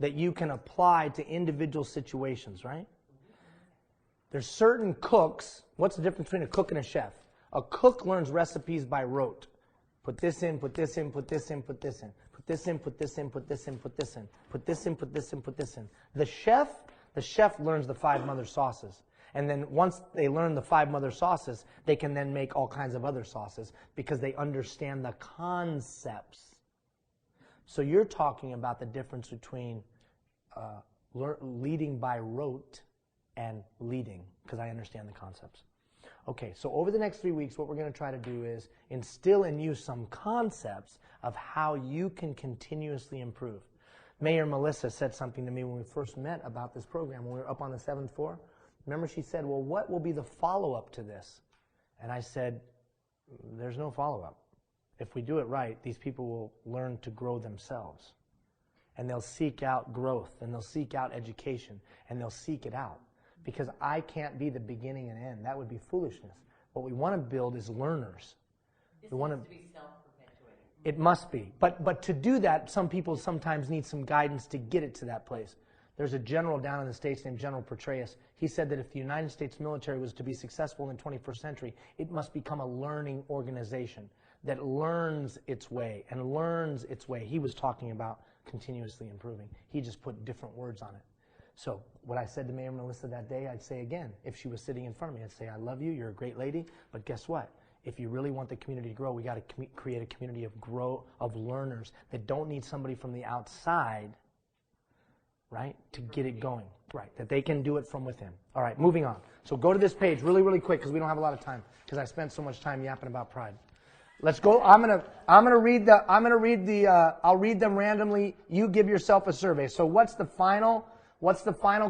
that you can apply to individual situations, right? There's certain cooks. What's the difference between a cook and a chef? A cook learns recipes by rote. Put this in, put this in, put this in, put this in. Put this in, put this in, put this in, put this in. Put this in, put this in, put this in. The chef learns the 5 mother sauces. And then once they learn the 5 mother sauces, they can then make all kinds of other sauces because they understand the concepts. So you're talking about the difference between leading by rote and leading, because I understand the concepts. Okay, so over the next 3 weeks, what we're going to try to do is instill in you some concepts of how you can continuously improve. Mayor Melissa said something to me when we first met about this program, when we were up on the 7th floor. Remember, she said, well, what will be the follow-up to this? And I said, there's no follow-up. If we do it right, these people will learn to grow themselves. And they'll seek out growth, and they'll seek out education, and they'll seek it out. Because I can't be the beginning and end. That would be foolishness. What we want to build is learners. This we want has to be self-perpetuating. It must be. But to do that, some people sometimes need some guidance to get it to that place. There's a general down in the States named General Petraeus. He said that if the United States military was to be successful in the 21st century, it must become a learning organization that learns its way and learns its way. He was talking about continuously improving. He just put different words on it. So what I said to Mayor Melissa that day, I'd say again. If she was sitting in front of me, I'd say, I love you, you're a great lady, but guess what? if you really want the community to grow, we got to create a community of learners that don't need somebody from the outside, right, to get it going. Right, that they can do it from within. All right, moving on. So go to this page really, really quick because we don't have a lot of time because I spent so much time yapping about pride. Let's go. I'm gonna read I'll read them randomly. You give yourself a survey. So what's the final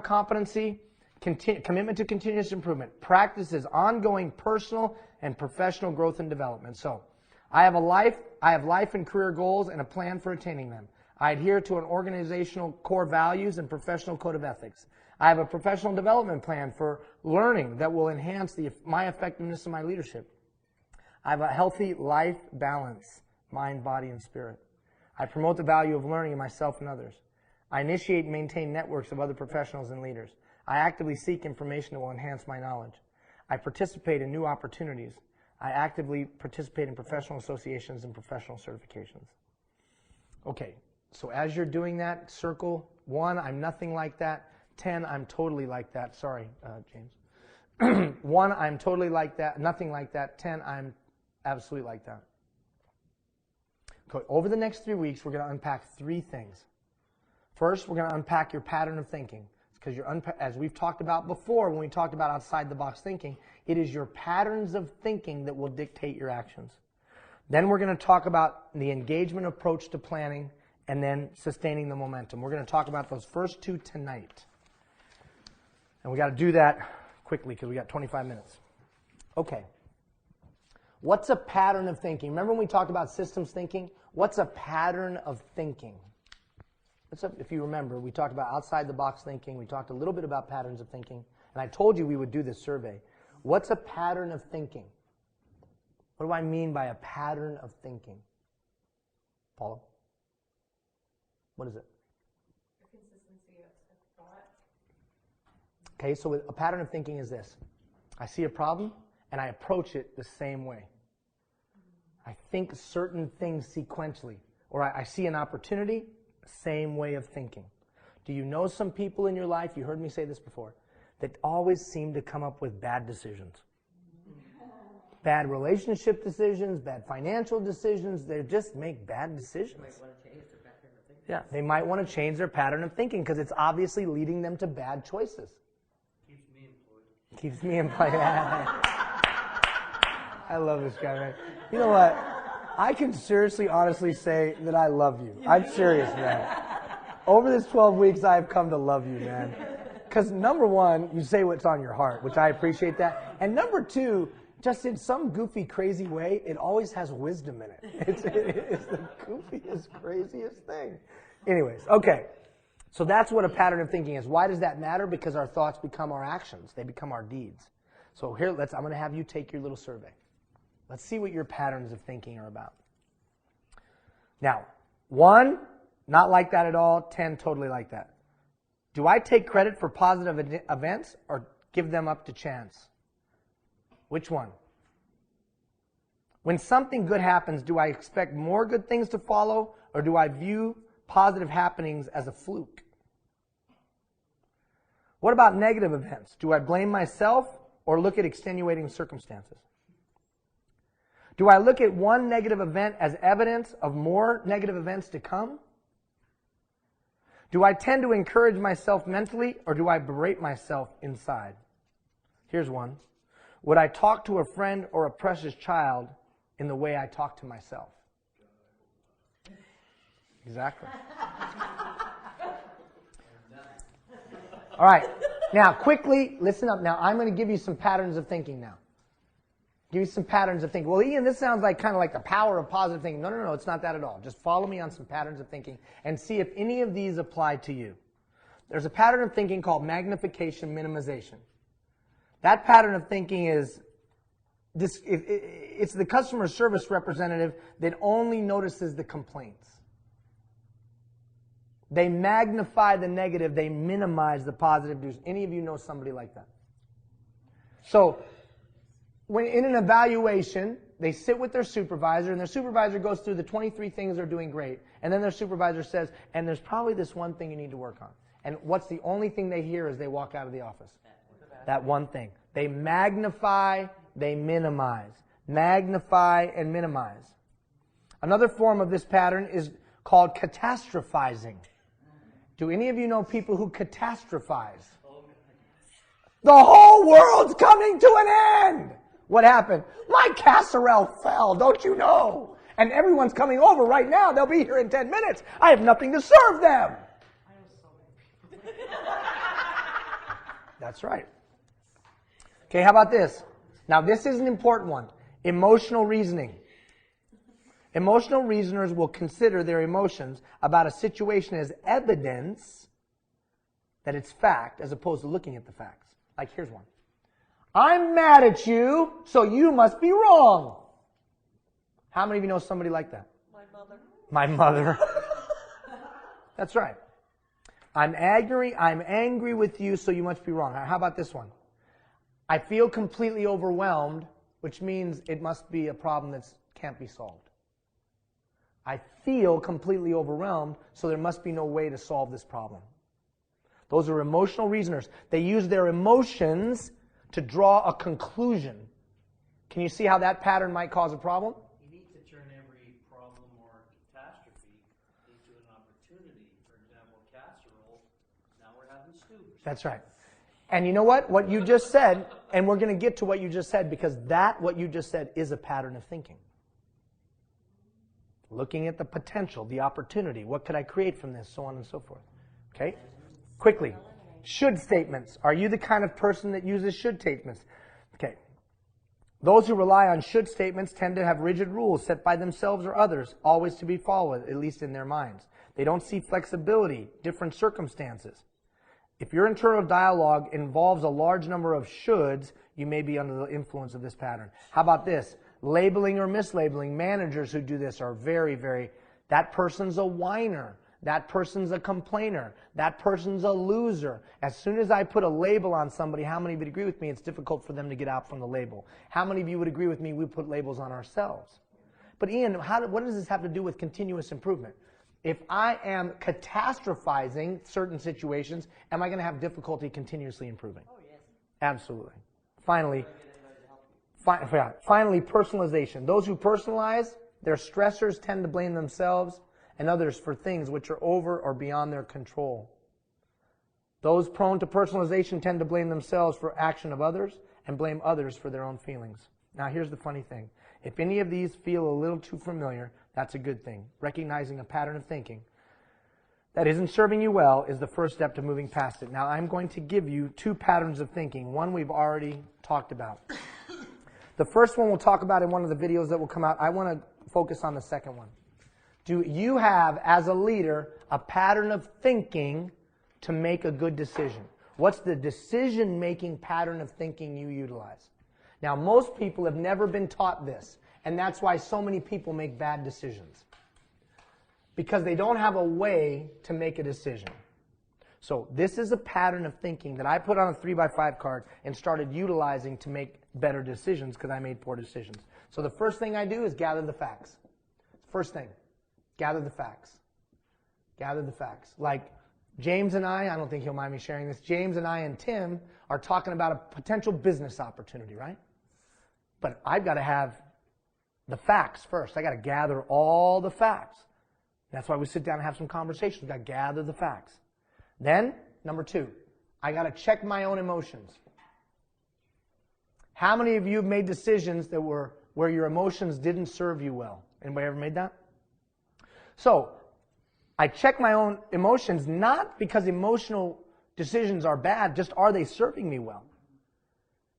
competency? Commitment to continuous improvement. Practices ongoing personal and professional growth and development. So I have life and career goals and a plan for attaining them. I adhere to an organizational core values and professional code of ethics. I have a professional development plan for learning that will enhance my effectiveness in my leadership. I have a healthy life balance, mind, body, and spirit. I promote the value of learning in myself and others. I initiate and maintain networks of other professionals and leaders. I actively seek information that will enhance my knowledge. I participate in new opportunities. I actively participate in professional associations and professional certifications. Okay, so as you're doing that, circle 1, I'm nothing like that. 10, I'm totally like that. Sorry, James. 1, I'm totally like that, nothing like that. 10, I'm absolutely like that. Okay, over the next 3 weeks, we're going to unpack 3 things. First, we're going to unpack your pattern of thinking. Because as we've talked about before, when we talked about outside the box thinking, it is your patterns of thinking that will dictate your actions. Then we're going to talk about the engagement approach to planning and then sustaining the momentum. We're going to talk about those first 2 tonight. And we got to do that quickly because we got 25 minutes. Okay. What's a pattern of thinking? Remember when we talked about systems thinking? What's a pattern of thinking? If you remember, we talked about outside the box thinking. We talked a little bit about patterns of thinking. And I told you we would do this survey. What's a pattern of thinking? What do I mean by a pattern of thinking? Paula? What is it? The consistency of thought. Okay, so a pattern of thinking is this. I see a problem, and I approach it the same way. I think certain things sequentially. Or I see an opportunity, same way of thinking. Do you know some people in your life, you heard me say this before, that always seem to come up with bad decisions? Bad relationship decisions, bad financial decisions, they just make bad decisions. Yeah, they might want to change their pattern of thinking because it's obviously leading them to bad choices. Keeps me employed. Keeps me employed. I love this guy, man. You know what? I can seriously, honestly say that I love you. I'm serious, man. Over this 12 weeks, I've come to love you, man. Because number 1, you say what's on your heart, which I appreciate that. And number 2, just in some goofy, crazy way, it always has wisdom in it. It's the goofiest, craziest thing. Anyways, okay. So that's what a pattern of thinking is. Why does that matter? Because our thoughts become our actions. They become our deeds. So here, I'm going to have you take your little survey. Let's see what your patterns of thinking are about. Now, 1, not like that at all. 10, totally like that. Do I take credit for positive events or give them up to chance? Which one? When something good happens, do I expect more good things to follow or do I view positive happenings as a fluke? What about negative events? Do I blame myself or look at extenuating circumstances? Do I look at one negative event as evidence of more negative events to come? Do I tend to encourage myself mentally or do I berate myself inside? Here's one. Would I talk to a friend or a precious child in the way I talk to myself? Exactly. All right. Now, quickly, listen up. Now, I'm going to give you some patterns of thinking now. Give you some patterns of thinking. Well, Ian, this sounds like kind of like the power of positive thinking. No, it's not that at all. Just follow me on some patterns of thinking and see if any of these apply to you. There's a pattern of thinking called magnification minimization. That pattern of thinking is it's the customer service representative that only notices the complaints. They magnify the negative, they minimize the positive. Do any of you know somebody like that? So, when in an evaluation, they sit with their supervisor, and their supervisor goes through the 23 things they're doing great, and then their supervisor says, and there's probably this one thing you need to work on. And what's the only thing they hear as they walk out of the office? That one thing. They magnify, they minimize. magnify, and minimize. Another form of this pattern is called catastrophizing. Do any of you know people who catastrophize? The whole world's coming to an end! What happened? My casserole fell, don't you know? And everyone's coming over right now. They'll be here in 10 minutes. I have nothing to serve them. That's right. Okay, how about this? Now, this is an important one. Emotional reasoning. Emotional reasoners will consider their emotions about a situation as evidence that it's fact, as opposed to looking at the facts. Like, here's one. I'm mad at you, so you must be wrong. How many of you know somebody like that? My mother. My mother. That's right. I'm angry with you, so you must be wrong. How about this one? I feel completely overwhelmed, which means it must be a problem that can't be solved. I feel completely overwhelmed, so there must be no way to solve this problem. Those are emotional reasoners. They use their emotions to draw a conclusion. Can you see how that pattern might cause a problem? You need to turn every problem or catastrophe into an opportunity. For example, casserole, now we're having stew. That's right. And you know what? What you just said, and we're going to get to what you just said, because what you just said is a pattern of thinking. Looking at the potential, the opportunity. What could I create from this? So on and so forth. Okay? Quickly. Should statements. Are you the kind of person that uses should statements? Okay. Those who rely on should statements tend to have rigid rules set by themselves or others, always to be followed, at least in their minds. They don't see flexibility, different circumstances. If your internal dialogue involves a large number of shoulds, you may be under the influence of this pattern. How about this? Labeling or mislabeling. Managers who do this are very, that person's a whiner. That person's a complainer. That person's a loser. As soon as I put a label on somebody, how many would agree with me? It's difficult for them to get out from the label. How many of you would agree with me? We put labels on ourselves. But Ian, what does this have to do with continuous improvement? If I am catastrophizing certain situations, am I going to have difficulty continuously improving? Oh, yes. Absolutely. Finally, personalization. Those who personalize, their stressors tend to blame themselves and others for things which are over or beyond their control. Those prone to personalization tend to blame themselves for action of others and blame others for their own feelings. Now, here's the funny thing. If any of these feel a little too familiar, that's a good thing. Recognizing a pattern of thinking that isn't serving you well is the first step to moving past it. Now, I'm going to give you two patterns of thinking. One we've already talked about. The first one we'll talk about in one of the videos that will come out. I want to focus on the second one. Do you have, as a leader, a pattern of thinking to make a good decision? What's the decision-making pattern of thinking you utilize? Now, most people have never been taught this, and that's why so many people make bad decisions. Because they don't have a way to make a decision. So this is a pattern of thinking that I put on a 3x5 card and started utilizing to make better decisions because I made poor decisions. So the first thing I do is gather the facts. First thing, gather the facts. Gather the facts. Like James and I don't think he'll mind me sharing this, James and I and Tim are talking about a potential business opportunity, right? But I've got to have the facts first. I got to gather all the facts. That's why we sit down and have some conversations. We've got to gather the facts. Then, number two, I got to check my own emotions. How many of you have made decisions that were where your emotions didn't serve you well? Anybody ever made that? So, I check my own emotions not because emotional decisions are bad, just are they serving me well?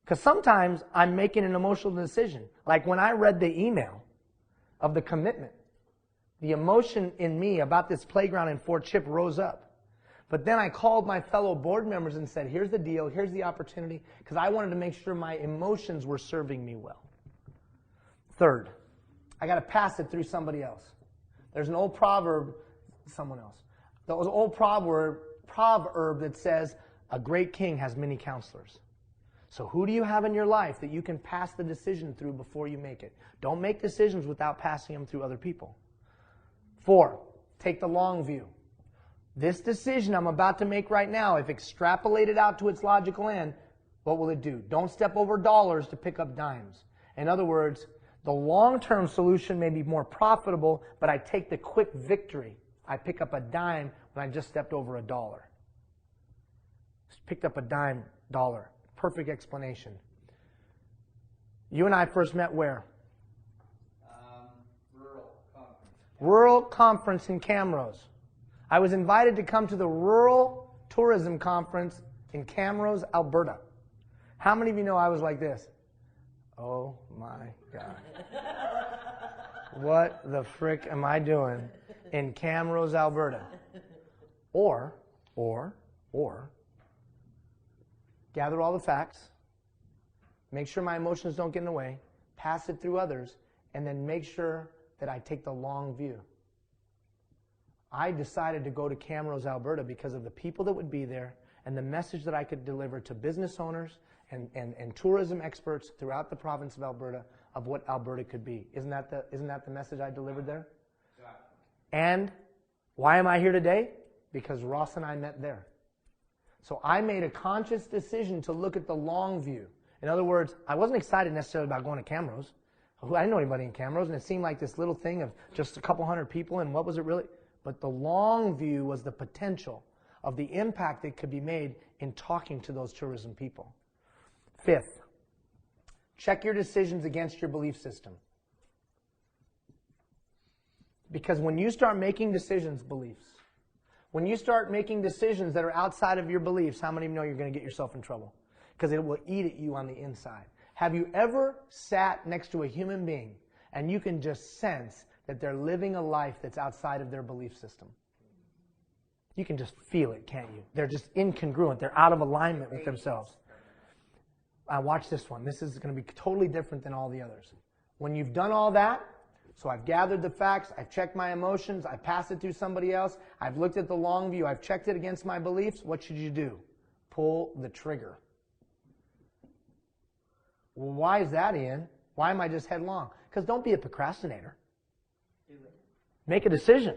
Because sometimes I'm making an emotional decision. Like when I read the email of the commitment, the emotion in me about this playground in Fort Chip rose up. But then I called my fellow board members and said, here's the deal, here's the opportunity, because I wanted to make sure my emotions were serving me well. Third, I got to pass it through somebody else. There's an old proverb, someone else. There was an old proverb that says, a great king has many counselors. So who do you have in your life that you can pass the decision through before you make it? Don't make decisions without passing them through other people. 4, take the long view. This decision I'm about to make right now, if extrapolated out to its logical end, what will it do? Don't step over dollars to pick up dimes. In other words, The long-term solution may be more profitable, but I take the quick victory. I pick up a dime when I just stepped over $1. Just picked up a dime, dollar. Perfect explanation. You and I first met where? Rural Conference in Camrose. I was invited to come to the Rural Tourism Conference in Camrose, Alberta. How many of you know I was like this? Oh my God. What the frick am I doing in Camrose, Alberta? Or, gather all the facts, make sure my emotions don't get in the way, pass it through others, and then make sure that I take the long view. I decided to go to Camrose, Alberta because of the people that would be there and the message that I could deliver to business owners and tourism experts throughout the province of Alberta of what Alberta could be. Isn't that the message I delivered there? Exactly. And why am I here today? Because Ross and I met there. So I made a conscious decision to look at the long view. In other words, I wasn't excited necessarily about going to Camrose. I didn't know anybody in Camrose, and it seemed like this little thing of just a couple hundred people, and what was it really? But the long view was the potential of the impact that could be made in talking to those tourism people. Fifth, check your decisions against your belief system. Because when you start making decisions, beliefs, when you start making decisions that are outside of your beliefs, how many of you know you're going to get yourself in trouble? Because it will eat at you on the inside. Have you ever sat next to a human being and you can just sense that they're living a life that's outside of their belief system? You can just feel it, can't you? They're just incongruent. They're out of alignment with themselves. Watch this one. This is going to be totally different than all the others. When you've done all that, so I've gathered the facts, I've checked my emotions, I've passed it through somebody else, I've looked at the long view, I've checked it against my beliefs, what should you do? Pull the trigger. Well, why is that, Ian? Why am I just headlong? Because don't be a procrastinator. Make a decision.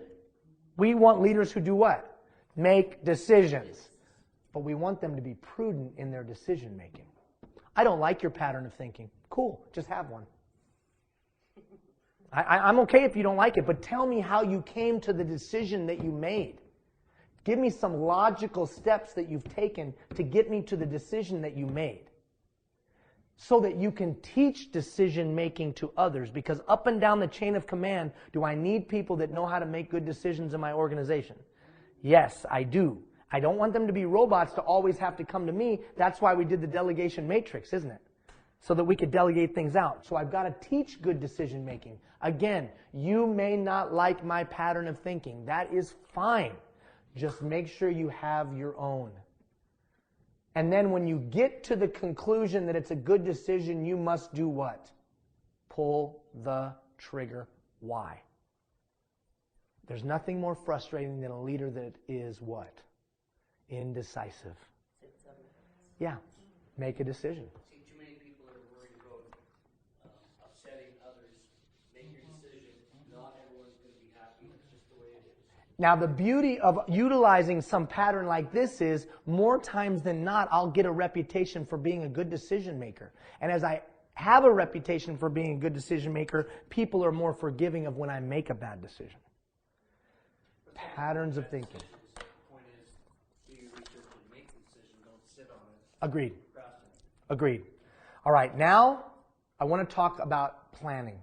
We want leaders who do what? Make decisions. But we want them to be prudent in their decision making. I don't like your pattern of thinking. Cool, just have one. I'm okay if you don't like it, but tell me how you came to the decision that you made. Give me some logical steps that you've taken to get me to the decision that you made. So that you can teach decision making to others. Because up and down the chain of command, do I need people that know how to make good decisions in my organization? Yes, I do. I don't want them to be robots to always have to come to me. That's why we did the delegation matrix, isn't it? So that we could delegate things out. So I've got to teach good decision making. Again, you may not like my pattern of thinking. That is fine. Just make sure you have your own. And then when you get to the conclusion that it's a good decision, you must do what? Pull the trigger. Why? There's nothing more frustrating than a leader that is what? Indecisive. Yeah. Make a decision. See, too many people are worried about upsetting others. Make your decision. Not everyone's going to be happy. It's just the way it is. Now, the beauty of utilizing some pattern like this is, more times than not, I'll get a reputation for being a good decision maker. And as I have a reputation for being a good decision maker, people are more forgiving of when I make a bad decision. Patterns of thinking. The point is, do your research and make the decision. Don't sit on it. Agreed. Agreed. All right, now I want to talk about planning.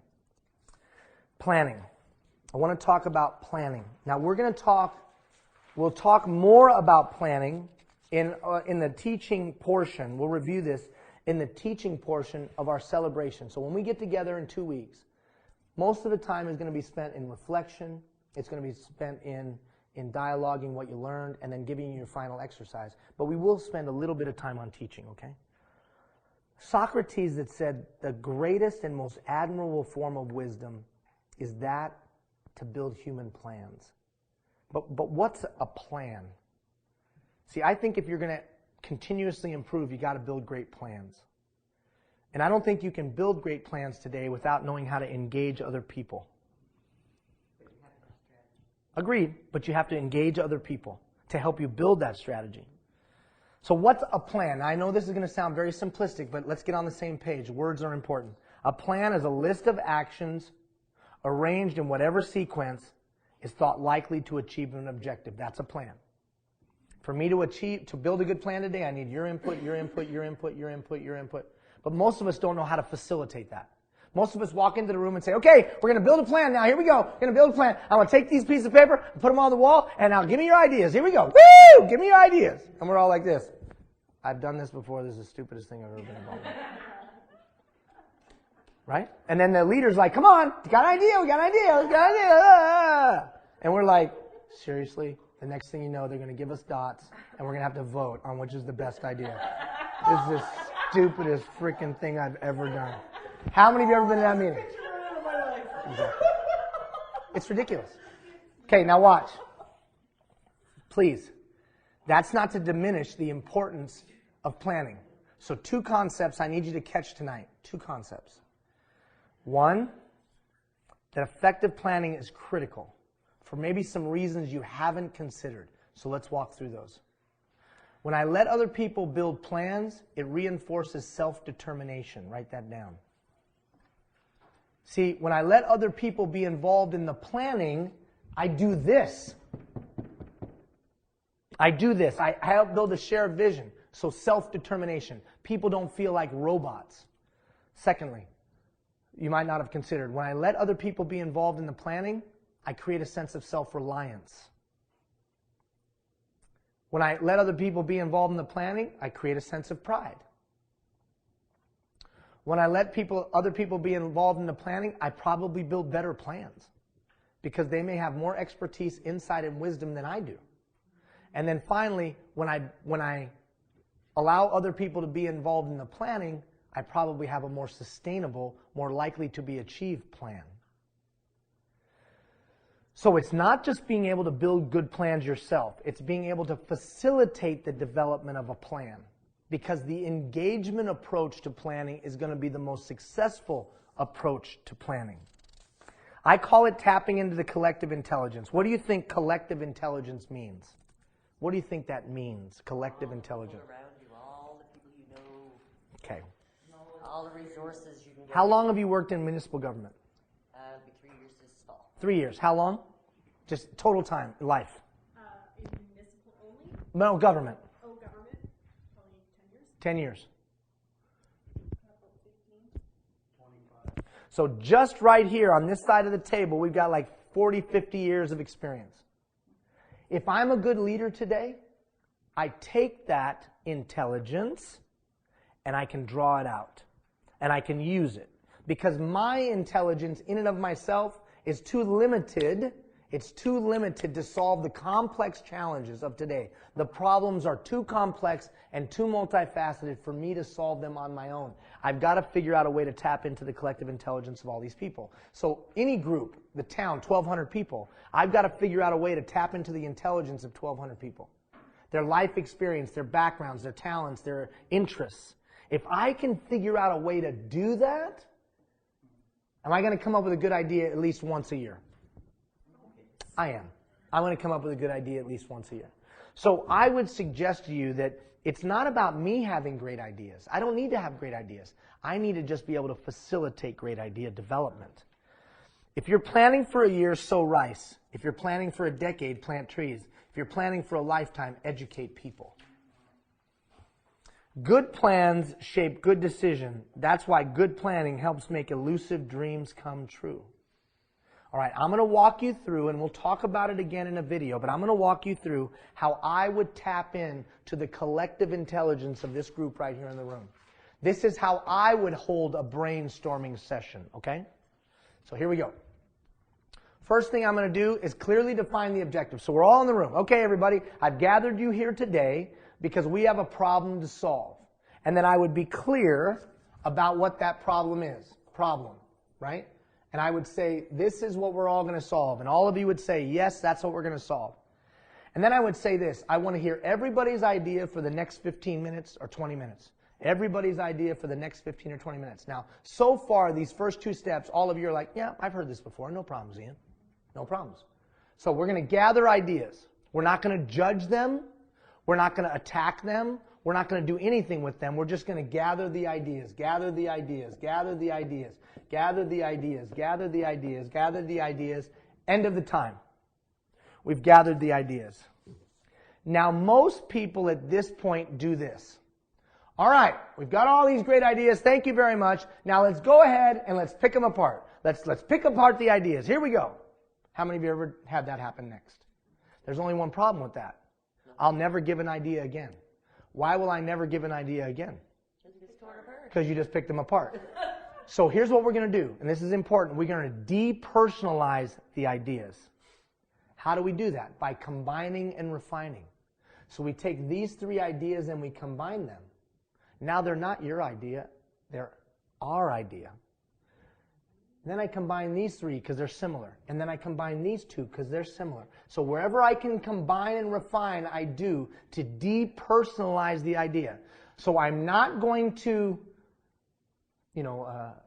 Planning. I want to talk about planning. Now we'll talk more about planning in the teaching portion. We'll review this in the teaching portion of our celebration. So when we get together in 2 weeks, most of the time is going to be spent in reflection. It's going to be spent in dialoguing what you learned and then giving you your final exercise. But we will spend a little bit of time on teaching, okay? Socrates that said the greatest and most admirable form of wisdom is that to build human plans. But what's a plan? See, I think if you're going to continuously improve, you got to build great plans. And I don't think you can build great plans today without knowing how to engage other people. Agreed, but you have to engage other people to help you build that strategy. So what's a plan? I know this is going to sound very simplistic, but let's get on the same page. Words are important. A plan is a list of actions arranged in whatever sequence is thought likely to achieve an objective. That's a plan. For me to build a good plan today, I need your input, your input, your input, your input, your input. But most of us don't know how to facilitate that. Most of us walk into the room and say, okay, we're going to build a plan now. Here we go. We're going to build a plan. I'm going to take these pieces of paper and put them on the wall, and now give me your ideas. Here we go. Woo! Give me your ideas. And we're all like this. I've done this before. This is the stupidest thing I've ever been involved in. Right? And then the leader's like, come on, we got an idea, we got an idea, we got an idea. Ah. And we're like, seriously? The next thing you know, they're going to give us dots, and we're going to have to vote on which is the best idea. This is the stupidest freaking thing I've ever done. How many of you have ever been in that meeting? Exactly. It's ridiculous. Okay, now watch. Please. That's not to diminish the importance of planning. So 2 concepts I need you to catch tonight. 2 concepts. 1, that effective planning is critical for maybe some reasons you haven't considered. So let's walk through those. When I let other people build plans, it reinforces self-determination. Write that down. See, when I let other people be involved in the planning, I do this. I do this. I help build a shared vision. So self-determination. People don't feel like robots. Secondly, you might not have considered, when I let other people be involved in the planning, I create a sense of self-reliance. When I let other people be involved in the planning, I create a sense of pride. When I let other people be involved in the planning, I probably build better plans because they may have more expertise, insight, and wisdom than I do. And then finally, when I allow other people to be involved in the planning, I probably have a more sustainable, more likely to be achieved plan. So it's not just being able to build good plans yourself. It's being able to facilitate the development of a plan. Because the engagement approach to planning is going to be the most successful approach to planning. I call it tapping into the collective intelligence. What do you think collective intelligence means? What do you think that means, collective intelligence? All around you, all the people you know. Okay. All the resources you can get. How long have you worked in municipal government? It'll be 3 years this fall. 3 years. How long? Just total time, life. In municipal only? No, government. Oh, government? Probably 10 10 years. years. About 15. 25. So just right here on this side of the table, we've got like 40, 50 years of experience. If I'm a good leader today, I take that intelligence and I can draw it out and I can use it. Because my intelligence in and of myself is too limited. It's too limited to solve the complex challenges of today. The problems are too complex and too multifaceted for me to solve them on my own. I've got to figure out a way to tap into the collective intelligence of all these people. So any group, the town, 1,200 people, I've got to figure out a way to tap into the intelligence of 1,200 people. Their life experience, their backgrounds, their talents, their interests. If I can figure out a way to do that, am I going to come up with a good idea at least once a year? I am. I'm going to come up with a good idea at least once a year. So I would suggest to you that it's not about me having great ideas. I don't need to have great ideas. I need to just be able to facilitate great idea development. If you're planning for a year, sow rice. If you're planning for a decade, plant trees. If you're planning for a lifetime, educate people. Good plans shape good decision. That's why good planning helps make elusive dreams come true. All right, I'm going to walk you through, and we'll talk about it again in a video, but I'm going to walk you through how I would tap in to the collective intelligence of this group right here in the room. This is how I would hold a brainstorming session, okay? So here we go. First thing I'm going to do is clearly define the objective. So we're all in the room. Okay, everybody, I've gathered you here today because we have a problem to solve. And then I would be clear about what that problem is. Problem, right? And I would say, this is what we're all going to solve. And all of you would say, yes, that's what we're going to solve. And then I would say this, I want to hear everybody's idea for the next 15 minutes or 20 minutes. Everybody's idea for the next 15 or 20 minutes. Now, so far, these first 2 steps, all of you are like, yeah, I've heard this before. No problems, Ian. No problems. So we're going to gather ideas. We're not going to judge them. We're not going to attack them. We're not going to do anything with them. We're just going to gather the ideas, gather the ideas, gather the ideas, gather the ideas, gather the ideas, gather the ideas. End of the time. We've gathered the ideas. Now, most people at this point do this. All right, we've got all these great ideas. Thank you very much. Now let's go ahead and let's pick them apart. Let's pick apart the ideas. Here we go. How many of you ever had that happen next? There's only one problem with that. I'll never give an idea again. Why will I never give an idea again? Because you just picked them apart. So here's what we're going to do, and this is important. We're going to depersonalize the ideas. How do we do that? By combining and refining. So we take these three ideas and we combine them. Now they're not your idea, they're our idea. Then I combine these three because they're similar. And then I combine these two because they're similar. So wherever I can combine and refine, I do to depersonalize the idea. So I'm not going to,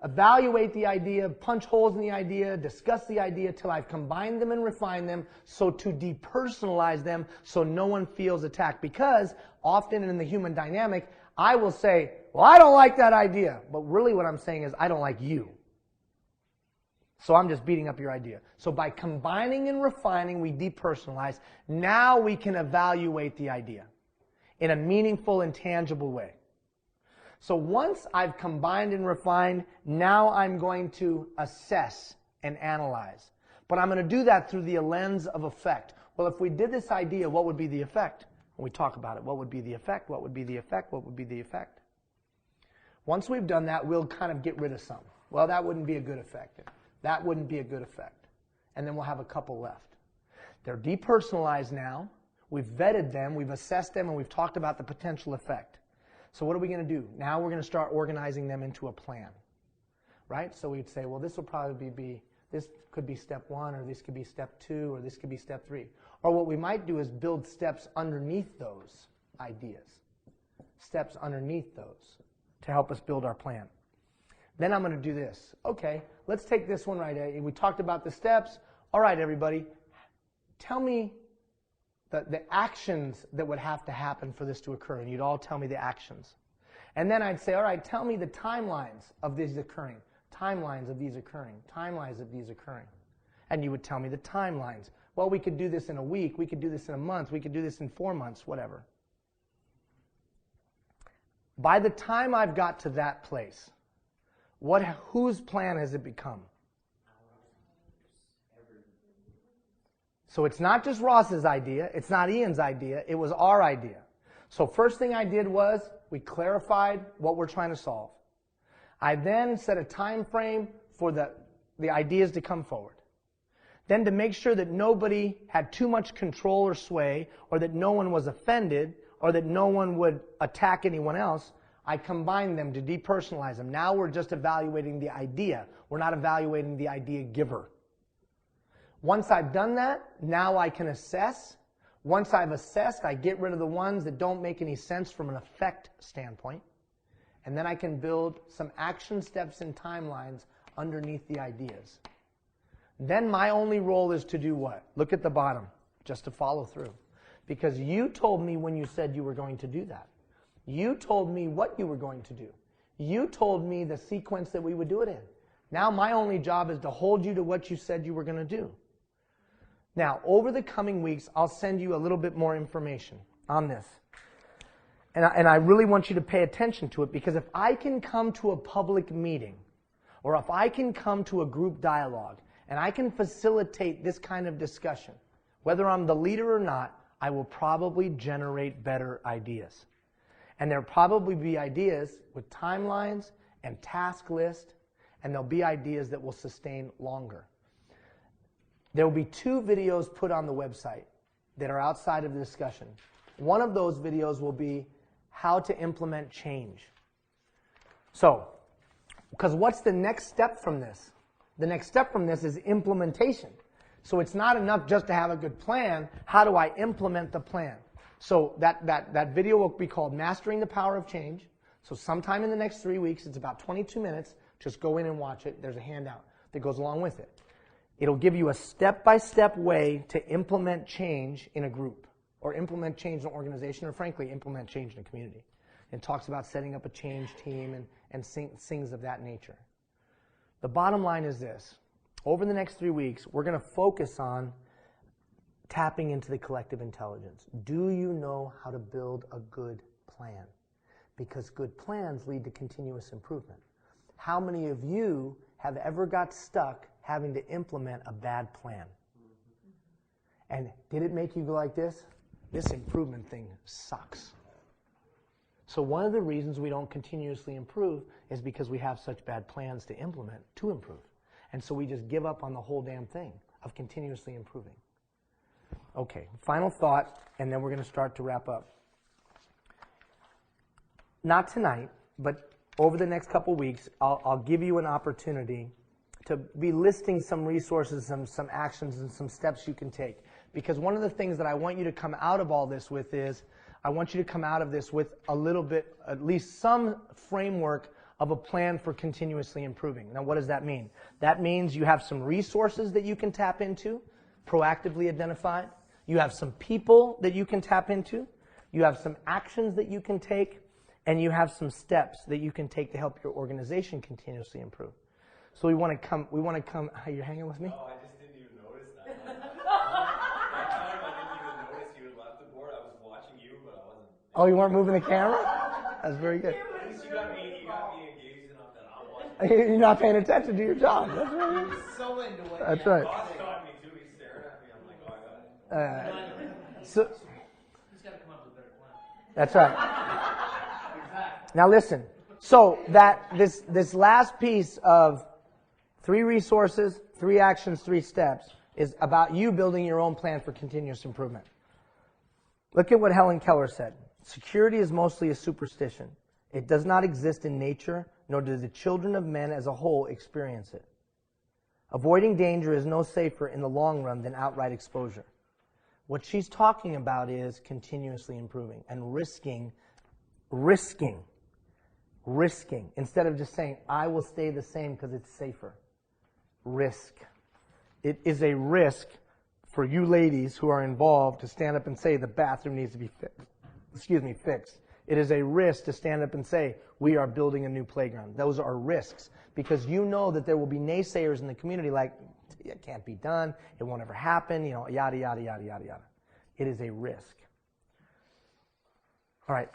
evaluate the idea, punch holes in the idea, discuss the idea till I've combined them and refined them. So to depersonalize them so no one feels attacked. Because often in the human dynamic, I will say, well, I don't like that idea. But really what I'm saying is, I don't like you. So I'm just beating up your idea. So by combining and refining, we depersonalize. Now we can evaluate the idea in a meaningful and tangible way. So once I've combined and refined, now I'm going to assess and analyze. But I'm going to do that through the lens of effect. Well, if we did this idea, what would be the effect? When we talk about it, what would be the effect? What would be the effect? What would be the effect? Once we've done that, we'll kind of get rid of some. Well, that wouldn't be a good effect. That wouldn't be a good effect. And then we'll have a couple left. They're depersonalized now. We've vetted them, we've assessed them, and we've talked about the potential effect. So what are we going to do? Now we're going to start organizing them into a plan. Right? So we'd say, well, this will probably be, this could be step 1, or this could be step 2, or this could be step 3. Or what we might do is build steps underneath those ideas. Steps underneath those to help us build our plan. Then I'm going to do this. Okay, let's take this one right. We talked about the steps. All right, everybody, tell me the actions that would have to happen for this to occur. And you'd all tell me the actions. And then I'd say, all right, tell me the timelines of these occurring. Timelines of these occurring. Timelines of these occurring. And you would tell me the timelines. Well, we could do this in a week. We could do this in a month. We could do this in 4 months, whatever. By the time I've got to that place, whose plan has it become? So it's not just Ross's idea. It's not Ian's idea. It was our idea. So first thing I did was we clarified what we're trying to solve. I then set a time frame for the ideas to come forward. Then to make sure that nobody had too much control or sway, or that no one was offended, or that no one would attack anyone else, I combined them to depersonalize them. Now we're just evaluating the idea. We're not evaluating the idea giver. Once I've done that, now I can assess. Once I've assessed, I get rid of the ones that don't make any sense from an effect standpoint. And then I can build some action steps and timelines underneath the ideas. Then my only role is to do what? Look at the bottom, just to follow through. Because you told me when you said you were going to do that. You told me what you were going to do. You told me the sequence that we would do it in. Now my only job is to hold you to what you said you were going to do. Now, over the coming weeks, I'll send you a little bit more information on this. And I really want you to pay attention to it, because if I can come to a public meeting, or if I can come to a group dialogue, and I can facilitate this kind of discussion, whether I'm the leader or not, I will probably generate better ideas. And there'll probably be ideas with timelines and task list, and there'll be ideas that will sustain longer. There will be 2 videos put on the website that are outside of the discussion. One of those videos will be how to implement change. So, because what's the next step from this? The next step from this is implementation. So it's not enough just to have a good plan. How do I implement the plan? So that video will be called Mastering the Power of Change. So sometime in the next 3 weeks, it's about 22 minutes. Just go in and watch it. There's a handout that goes along with it. It'll give you a step-by-step way to implement change in a group, or implement change in an organization, or frankly, implement change in a community. It talks about setting up a change team and things of that nature. The bottom line is this. Over the next 3 weeks, we're going to focus on tapping into the collective intelligence. Do you know how to build a good plan? Because good plans lead to continuous improvement. How many of you have ever got stuck having to implement a bad plan? And did it make you go like this? This improvement thing sucks. So one of the reasons we don't continuously improve is because we have such bad plans to implement to improve. And so we just give up on the whole damn thing of continuously improving. Okay, final thought, and then we're going to start to wrap up. Not tonight, but over the next couple weeks, I'll give you an opportunity to be listing some resources, some actions, and some steps you can take. Because one of the things that I want you to come out of all this with is, I want you to come out of this with a little bit, at least some framework of a plan for continuously improving. Now, what does that mean? That means you have some resources that you can tap into, proactively identified. You have some people that you can tap into. You have some actions that you can take. And you have some steps that you can take to help your organization continuously improve. So we want to come, are you hanging with me? Oh, I just didn't even notice that. That time I didn't even notice you had left the board. I was watching you, but I wasn't. Oh, you weren't moving the camera? That's very good. At least you got me engaged enough that I'm watching. You're not paying attention to your job. That's right. So into it. That's right. Boss caught me too. He's staring at me. I'm like, oh, I got it. So, He's got to come up with a better plan. that's right. Now listen, so that this last piece of 3 resources, 3 actions, 3 steps is about you building your own plan for continuous improvement. Look at what Helen Keller said. Security is mostly a superstition. It does not exist in nature, nor do the children of men as a whole experience it. Avoiding danger is no safer in the long run than outright exposure. What she's talking about is continuously improving and risking, instead of just saying, I will stay the same because it's safer. Risk. It is a risk for you ladies who are involved to stand up and say the bathroom needs to be fixed. It is a risk to stand up and say, we are building a new playground. Those are risks because you know that there will be naysayers in the community like, it can't be done, it won't ever happen, yada, yada, yada, yada, yada. It is a risk. All right.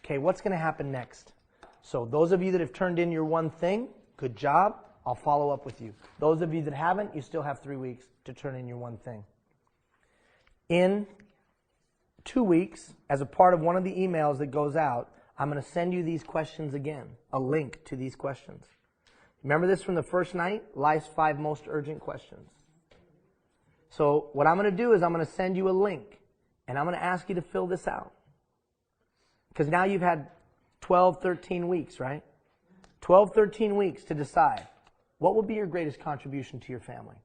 Okay, what's going to happen next? So those of you that have turned in your one thing, good job. I'll follow up with you. Those of you that haven't, you still have 3 weeks to turn in your one thing. In 2 weeks, as a part of one of the emails that goes out, I'm going to send you these questions again, a link to these questions. Remember this from the first night? Life's 5 most urgent questions. So what I'm going to do is I'm going to send you a link, and I'm going to ask you to fill this out. Because now you've had 12, 13 weeks, right? 12, 13 weeks to decide what will be your greatest contribution to your family.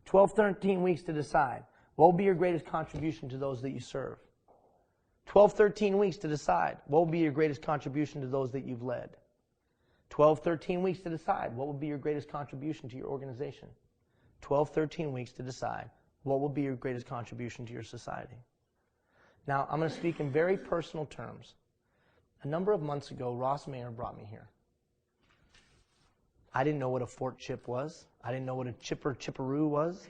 12, 13 weeks to decide what will be your greatest contribution to those that you serve. 12, 13 weeks to decide what will be your greatest contribution to those that you've led. 12, 13 weeks to decide what will be your greatest contribution to your organization. 12, 13 weeks to decide what will be your greatest contribution to your society. Now, I'm going to speak in very personal terms. A number of months ago, Ross Mayer brought me here. I didn't know what a Fort Chip was. I didn't know what a Chipperoo was.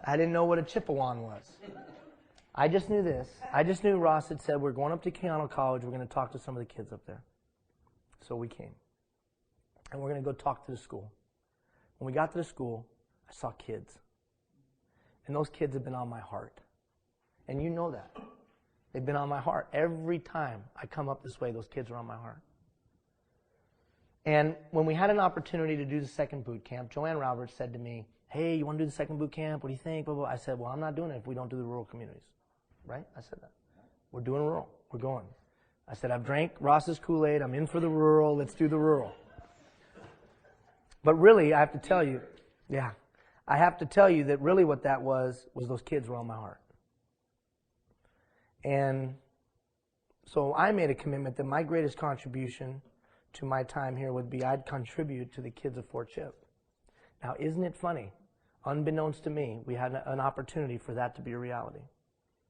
I didn't know what a Chipewyan was. I just knew this. I just knew Ross had said, we're going up to Keanu College. We're going to talk to some of the kids up there. So we came. And we're going to go talk to the school. When we got to the school, I saw kids. And those kids have been on my heart. And you know that. They've been on my heart. Every time I come up this way, those kids are on my heart. And when we had an opportunity to do the second boot camp, Joanne Roberts said to me, hey, you want to do the second boot camp? What do you think? Blah, blah. I said, well, I'm not doing it if we don't do the rural communities. Right? I said that. We're doing rural. We're going. I said, I've drank Ross's Kool-Aid. I'm in for the rural. Let's do the rural. But really, I have to tell you, I have to tell you that really what that was those kids were on my heart. And so I made a commitment that my greatest contribution to my time here would be I'd contribute to the kids of Fort Chip. Now, isn't it funny? Unbeknownst to me, we had an opportunity for that to be a reality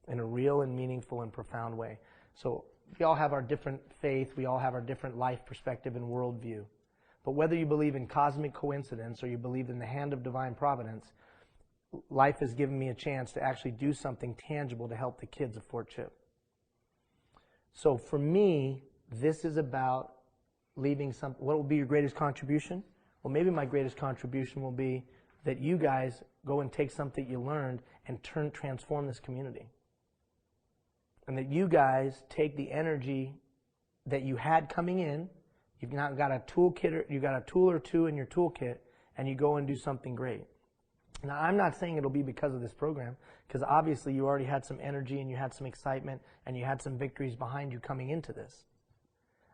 in a real and meaningful and profound way. So we all have our different faith. We all have our different life perspective and worldview. But whether you believe in cosmic coincidence or you believe in the hand of divine providence, life has given me a chance to actually do something tangible to help the kids of Fort Chip. So for me, this is about leaving some. What will be your greatest contribution? Well, maybe my greatest contribution will be that you guys go and take something you learned and transform this community. And that you guys take the energy that you had coming in, you've now got a toolkit, or you got a tool or two in your toolkit, and you go and do something great. Now, I'm not saying it'll be because of this program, because obviously you already had some energy and you had some excitement and you had some victories behind you coming into this.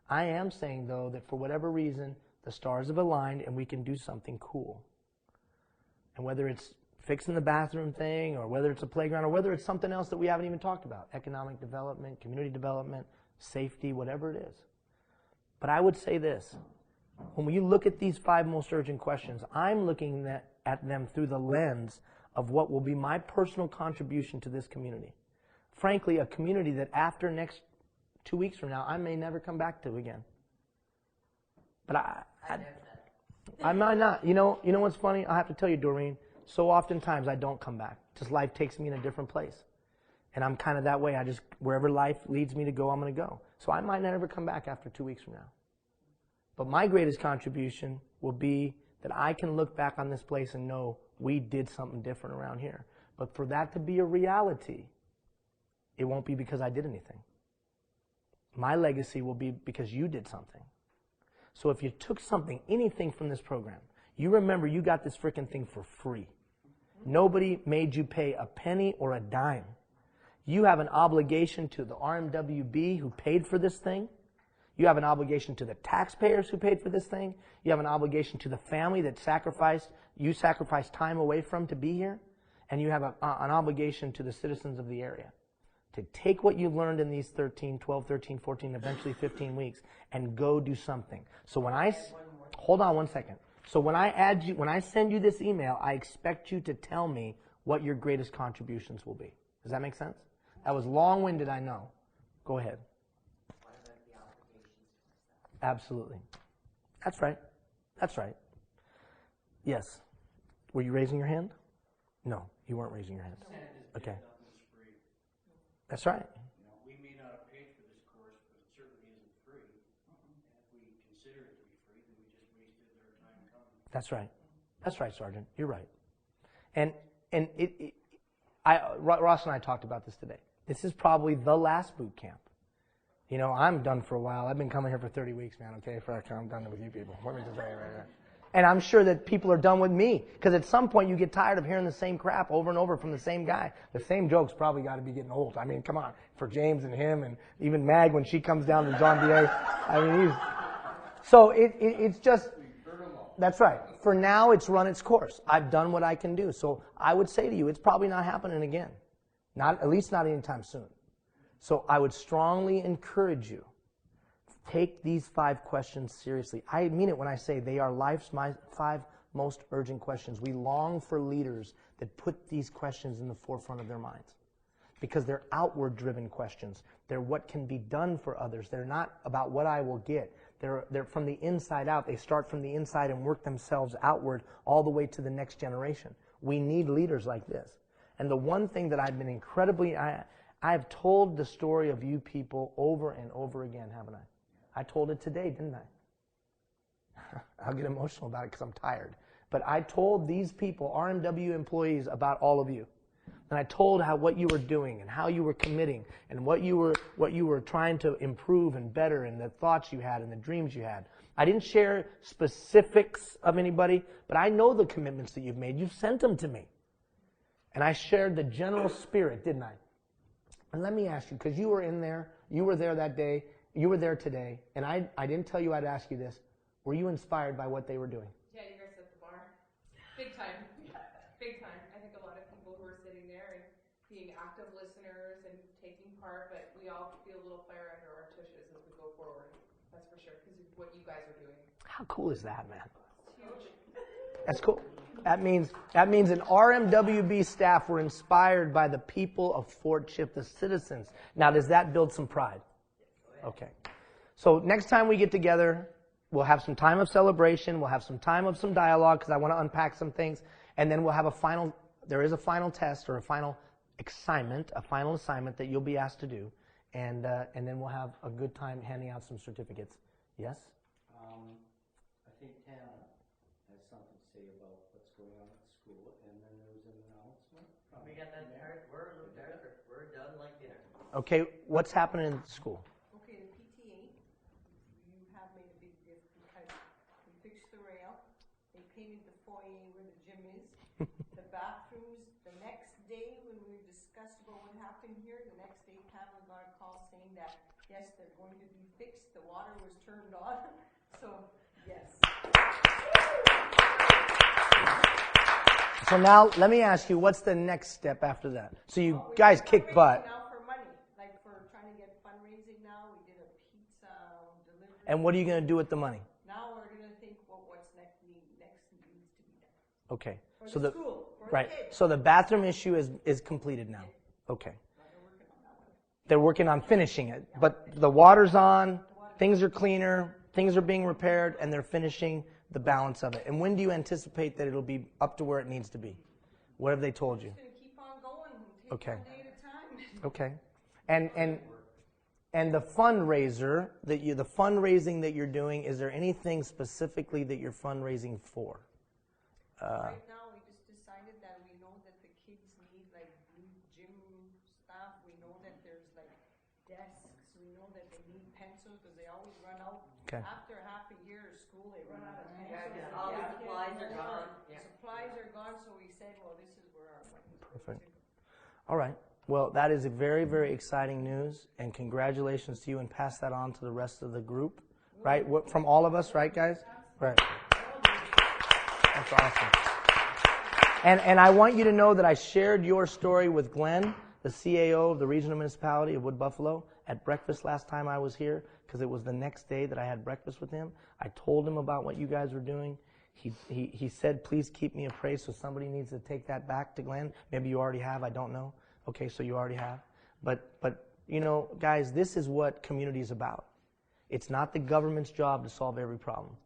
I am saying, though, that for whatever reason, the stars have aligned and we can do something cool. And whether it's fixing the bathroom thing, or whether it's a playground, or whether it's something else that we haven't even talked about, economic development, community development, safety, whatever it is. But I would say this. When you look at these 5 most urgent questions, I'm looking at them through the lens of what will be my personal contribution to this community. Frankly, a community that after next 2 weeks from now, I may never come back to again. But I might not. You know what's funny? I have to tell you, Doreen, so oftentimes I don't come back. Just life takes me in a different place. And I'm kind of that way. Wherever life leads me to go, I'm going to go. So I might never come back after 2 weeks from now. But my greatest contribution will be that I can look back on this place and know we did something different around here. But for that to be a reality, it won't be because I did anything. My legacy will be because you did something. So if you took something, anything from this program, you remember you got this freaking thing for free. Nobody made you pay a penny or a dime. You have an obligation to the RMWB who paid for this thing. You have an obligation to the taxpayers who paid for this thing. You have an obligation to the family that you sacrificed time away from to be here. And you have an obligation to the citizens of the area to take what you learned in these 12, 13, 14, eventually 15 weeks and go do something. So hold on one second. So when I send you this email, I expect you to tell me what your greatest contributions will be. Does that make sense? That was long-winded, I know. Go ahead. Absolutely. That's right. That's right. Yes. Were you raising your hand? No, you weren't raising your hand. Okay. That's right. We may not have paid for this course, but it certainly isn't free. And if we consider it to be free, then we just wasted our time coming. That's right. That's right, Sergeant. You're right. And Ross and I talked about this today. This is probably the last boot camp. I'm done for a while. I've been coming here for 30 weeks, man, okay? I'm done with you people. Let me just say it right here. And I'm sure that people are done with me. Because at some point you get tired of hearing the same crap over and over from the same guy. The same jokes probably got to be getting old. I mean, come on. For James and him and even Mag when she comes down to John D.A. I mean, So it's just... That's right. For now, it's run its course. I've done what I can do. So I would say to you, it's probably not happening again. At least not anytime soon. So I would strongly encourage you, take these 5 questions seriously. I mean it when I say they are life's 5 most urgent questions. We long for leaders that put these questions in the forefront of their minds. Because they're outward-driven questions. They're what can be done for others. They're not about what I will get. They're from the inside out. They start from the inside and work themselves outward all the way to the next generation. We need leaders like this. And the one thing that I've been incredibly... I've told the story of you people over and over again, haven't I? I told it today, didn't I? I'll get emotional about it because I'm tired. But I told these people, RMW employees, about all of you. And I told what you were doing and how you were committing and what you were trying to improve and better and the thoughts you had and the dreams you had. I didn't share specifics of anybody, but I know the commitments that you've made. You've sent them to me. And I shared the general spirit, didn't I? And let me ask you, because you were in there, you were there that day, you were there today, and I didn't tell you I'd ask you this. Were you inspired by what they were doing? Yeah, you guys set the bar. Big time. Big time. I think a lot of people who are sitting there and being active listeners and taking part, but we all feel a little fire under our tushes as we go forward. That's for sure, because of what you guys are doing. How cool is that, man? It's huge. That's cool. That means an RMWB staff were inspired by the people of Fort Chip, the citizens. Now, does that build some pride? Okay. So next time we get together, we'll have some time of celebration. We'll have some time of some dialogue because I want to unpack some things. And then we'll have there is a final test or a final assignment that you'll be asked to do. And then we'll have a good time handing out some certificates. Yes? I think Tana has something to say about what's going on at the school, and then there was an announcement. We got that part. We're done like dinner. Okay, what's happening in the school? Okay, the PTA, you have made a big difference because we fixed the rail, they painted the foyer where the gym is, the bathrooms. The next day when we discussed about what happened here, the next day Pamela got a call saying that, yes, they're going to be fixed, the water was turned on, so, yes. So now, let me ask you, what's the next step after that? So you guys kick butt. Now for money, like for trying to get fundraising now, we did a pizza delivery. And what are you going to do with the money? Now we're going to think, well, what's next needs to be done. Okay. For So the school, for right. the kids. So the bathroom issue is completed now. Okay. They're working on finishing it, but the water's on, things are cleaner, things are being repaired, and they're finishing the balance of it. And when do you anticipate that it'll be up to where it needs to be? What have they told you? It's going to keep on going, take Okay. one day at a time. Okay. And the fundraiser the fundraising that you're doing, is there anything specifically that you're fundraising for? Right now, we just decided that we know that the kids need like new gym stuff. We know that there's like desks. We know that they need pencils because they always run out. Okay. After half a year of school, they run out of pencils. Yeah, all the supplies are gone. Yeah. Supplies are gone, so we said, well, this is where our money is going Perfect. to. All right. Well, that is a very, very exciting news, and congratulations to you, and pass that on to the rest of the group, right? From all of us, right, guys? Right. That's awesome. And I want you to know that I shared your story with Glenn, the CAO of the Regional Municipality of Wood Buffalo, at breakfast last time I was here, because it was the next day that I had breakfast with him. I told him about what you guys were doing. He said, please keep me appraised, so somebody needs to take that back to Glenn. Maybe you already have, I don't know. Okay, so you already have. But you know, guys, this is what community is about. It's not the government's job to solve every problem.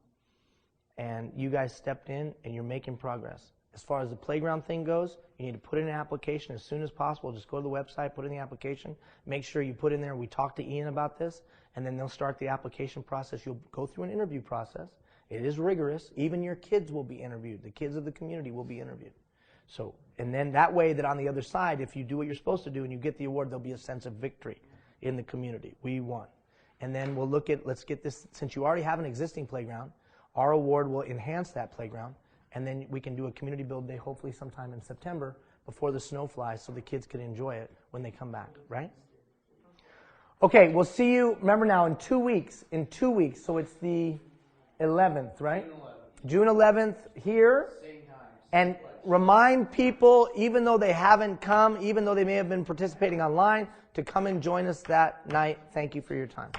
And you guys stepped in, and you're making progress. As far as the playground thing goes, you need to put in an application as soon as possible. Just go to the website, put in the application. Make sure you put in there, we talked to Ian about this, and then they'll start the application process. You'll go through an interview process. It is rigorous. Even your kids will be interviewed. The kids of the community will be interviewed. So, and then that way that on the other side, if you do what you're supposed to do and you get the award, there'll be a sense of victory in the community. We won. And then we'll look at, let's get this, since you already have an existing playground, our award will enhance that playground, and then we can do a community build day hopefully sometime in September before the snow flies so the kids can enjoy it when they come back, right? Okay, we'll see you, remember now, in 2 weeks, so it's the 11th, right? June 11th here. Same time. And remind people, even though they haven't come, even though they may have been participating online, to come and join us that night. Thank you for your time.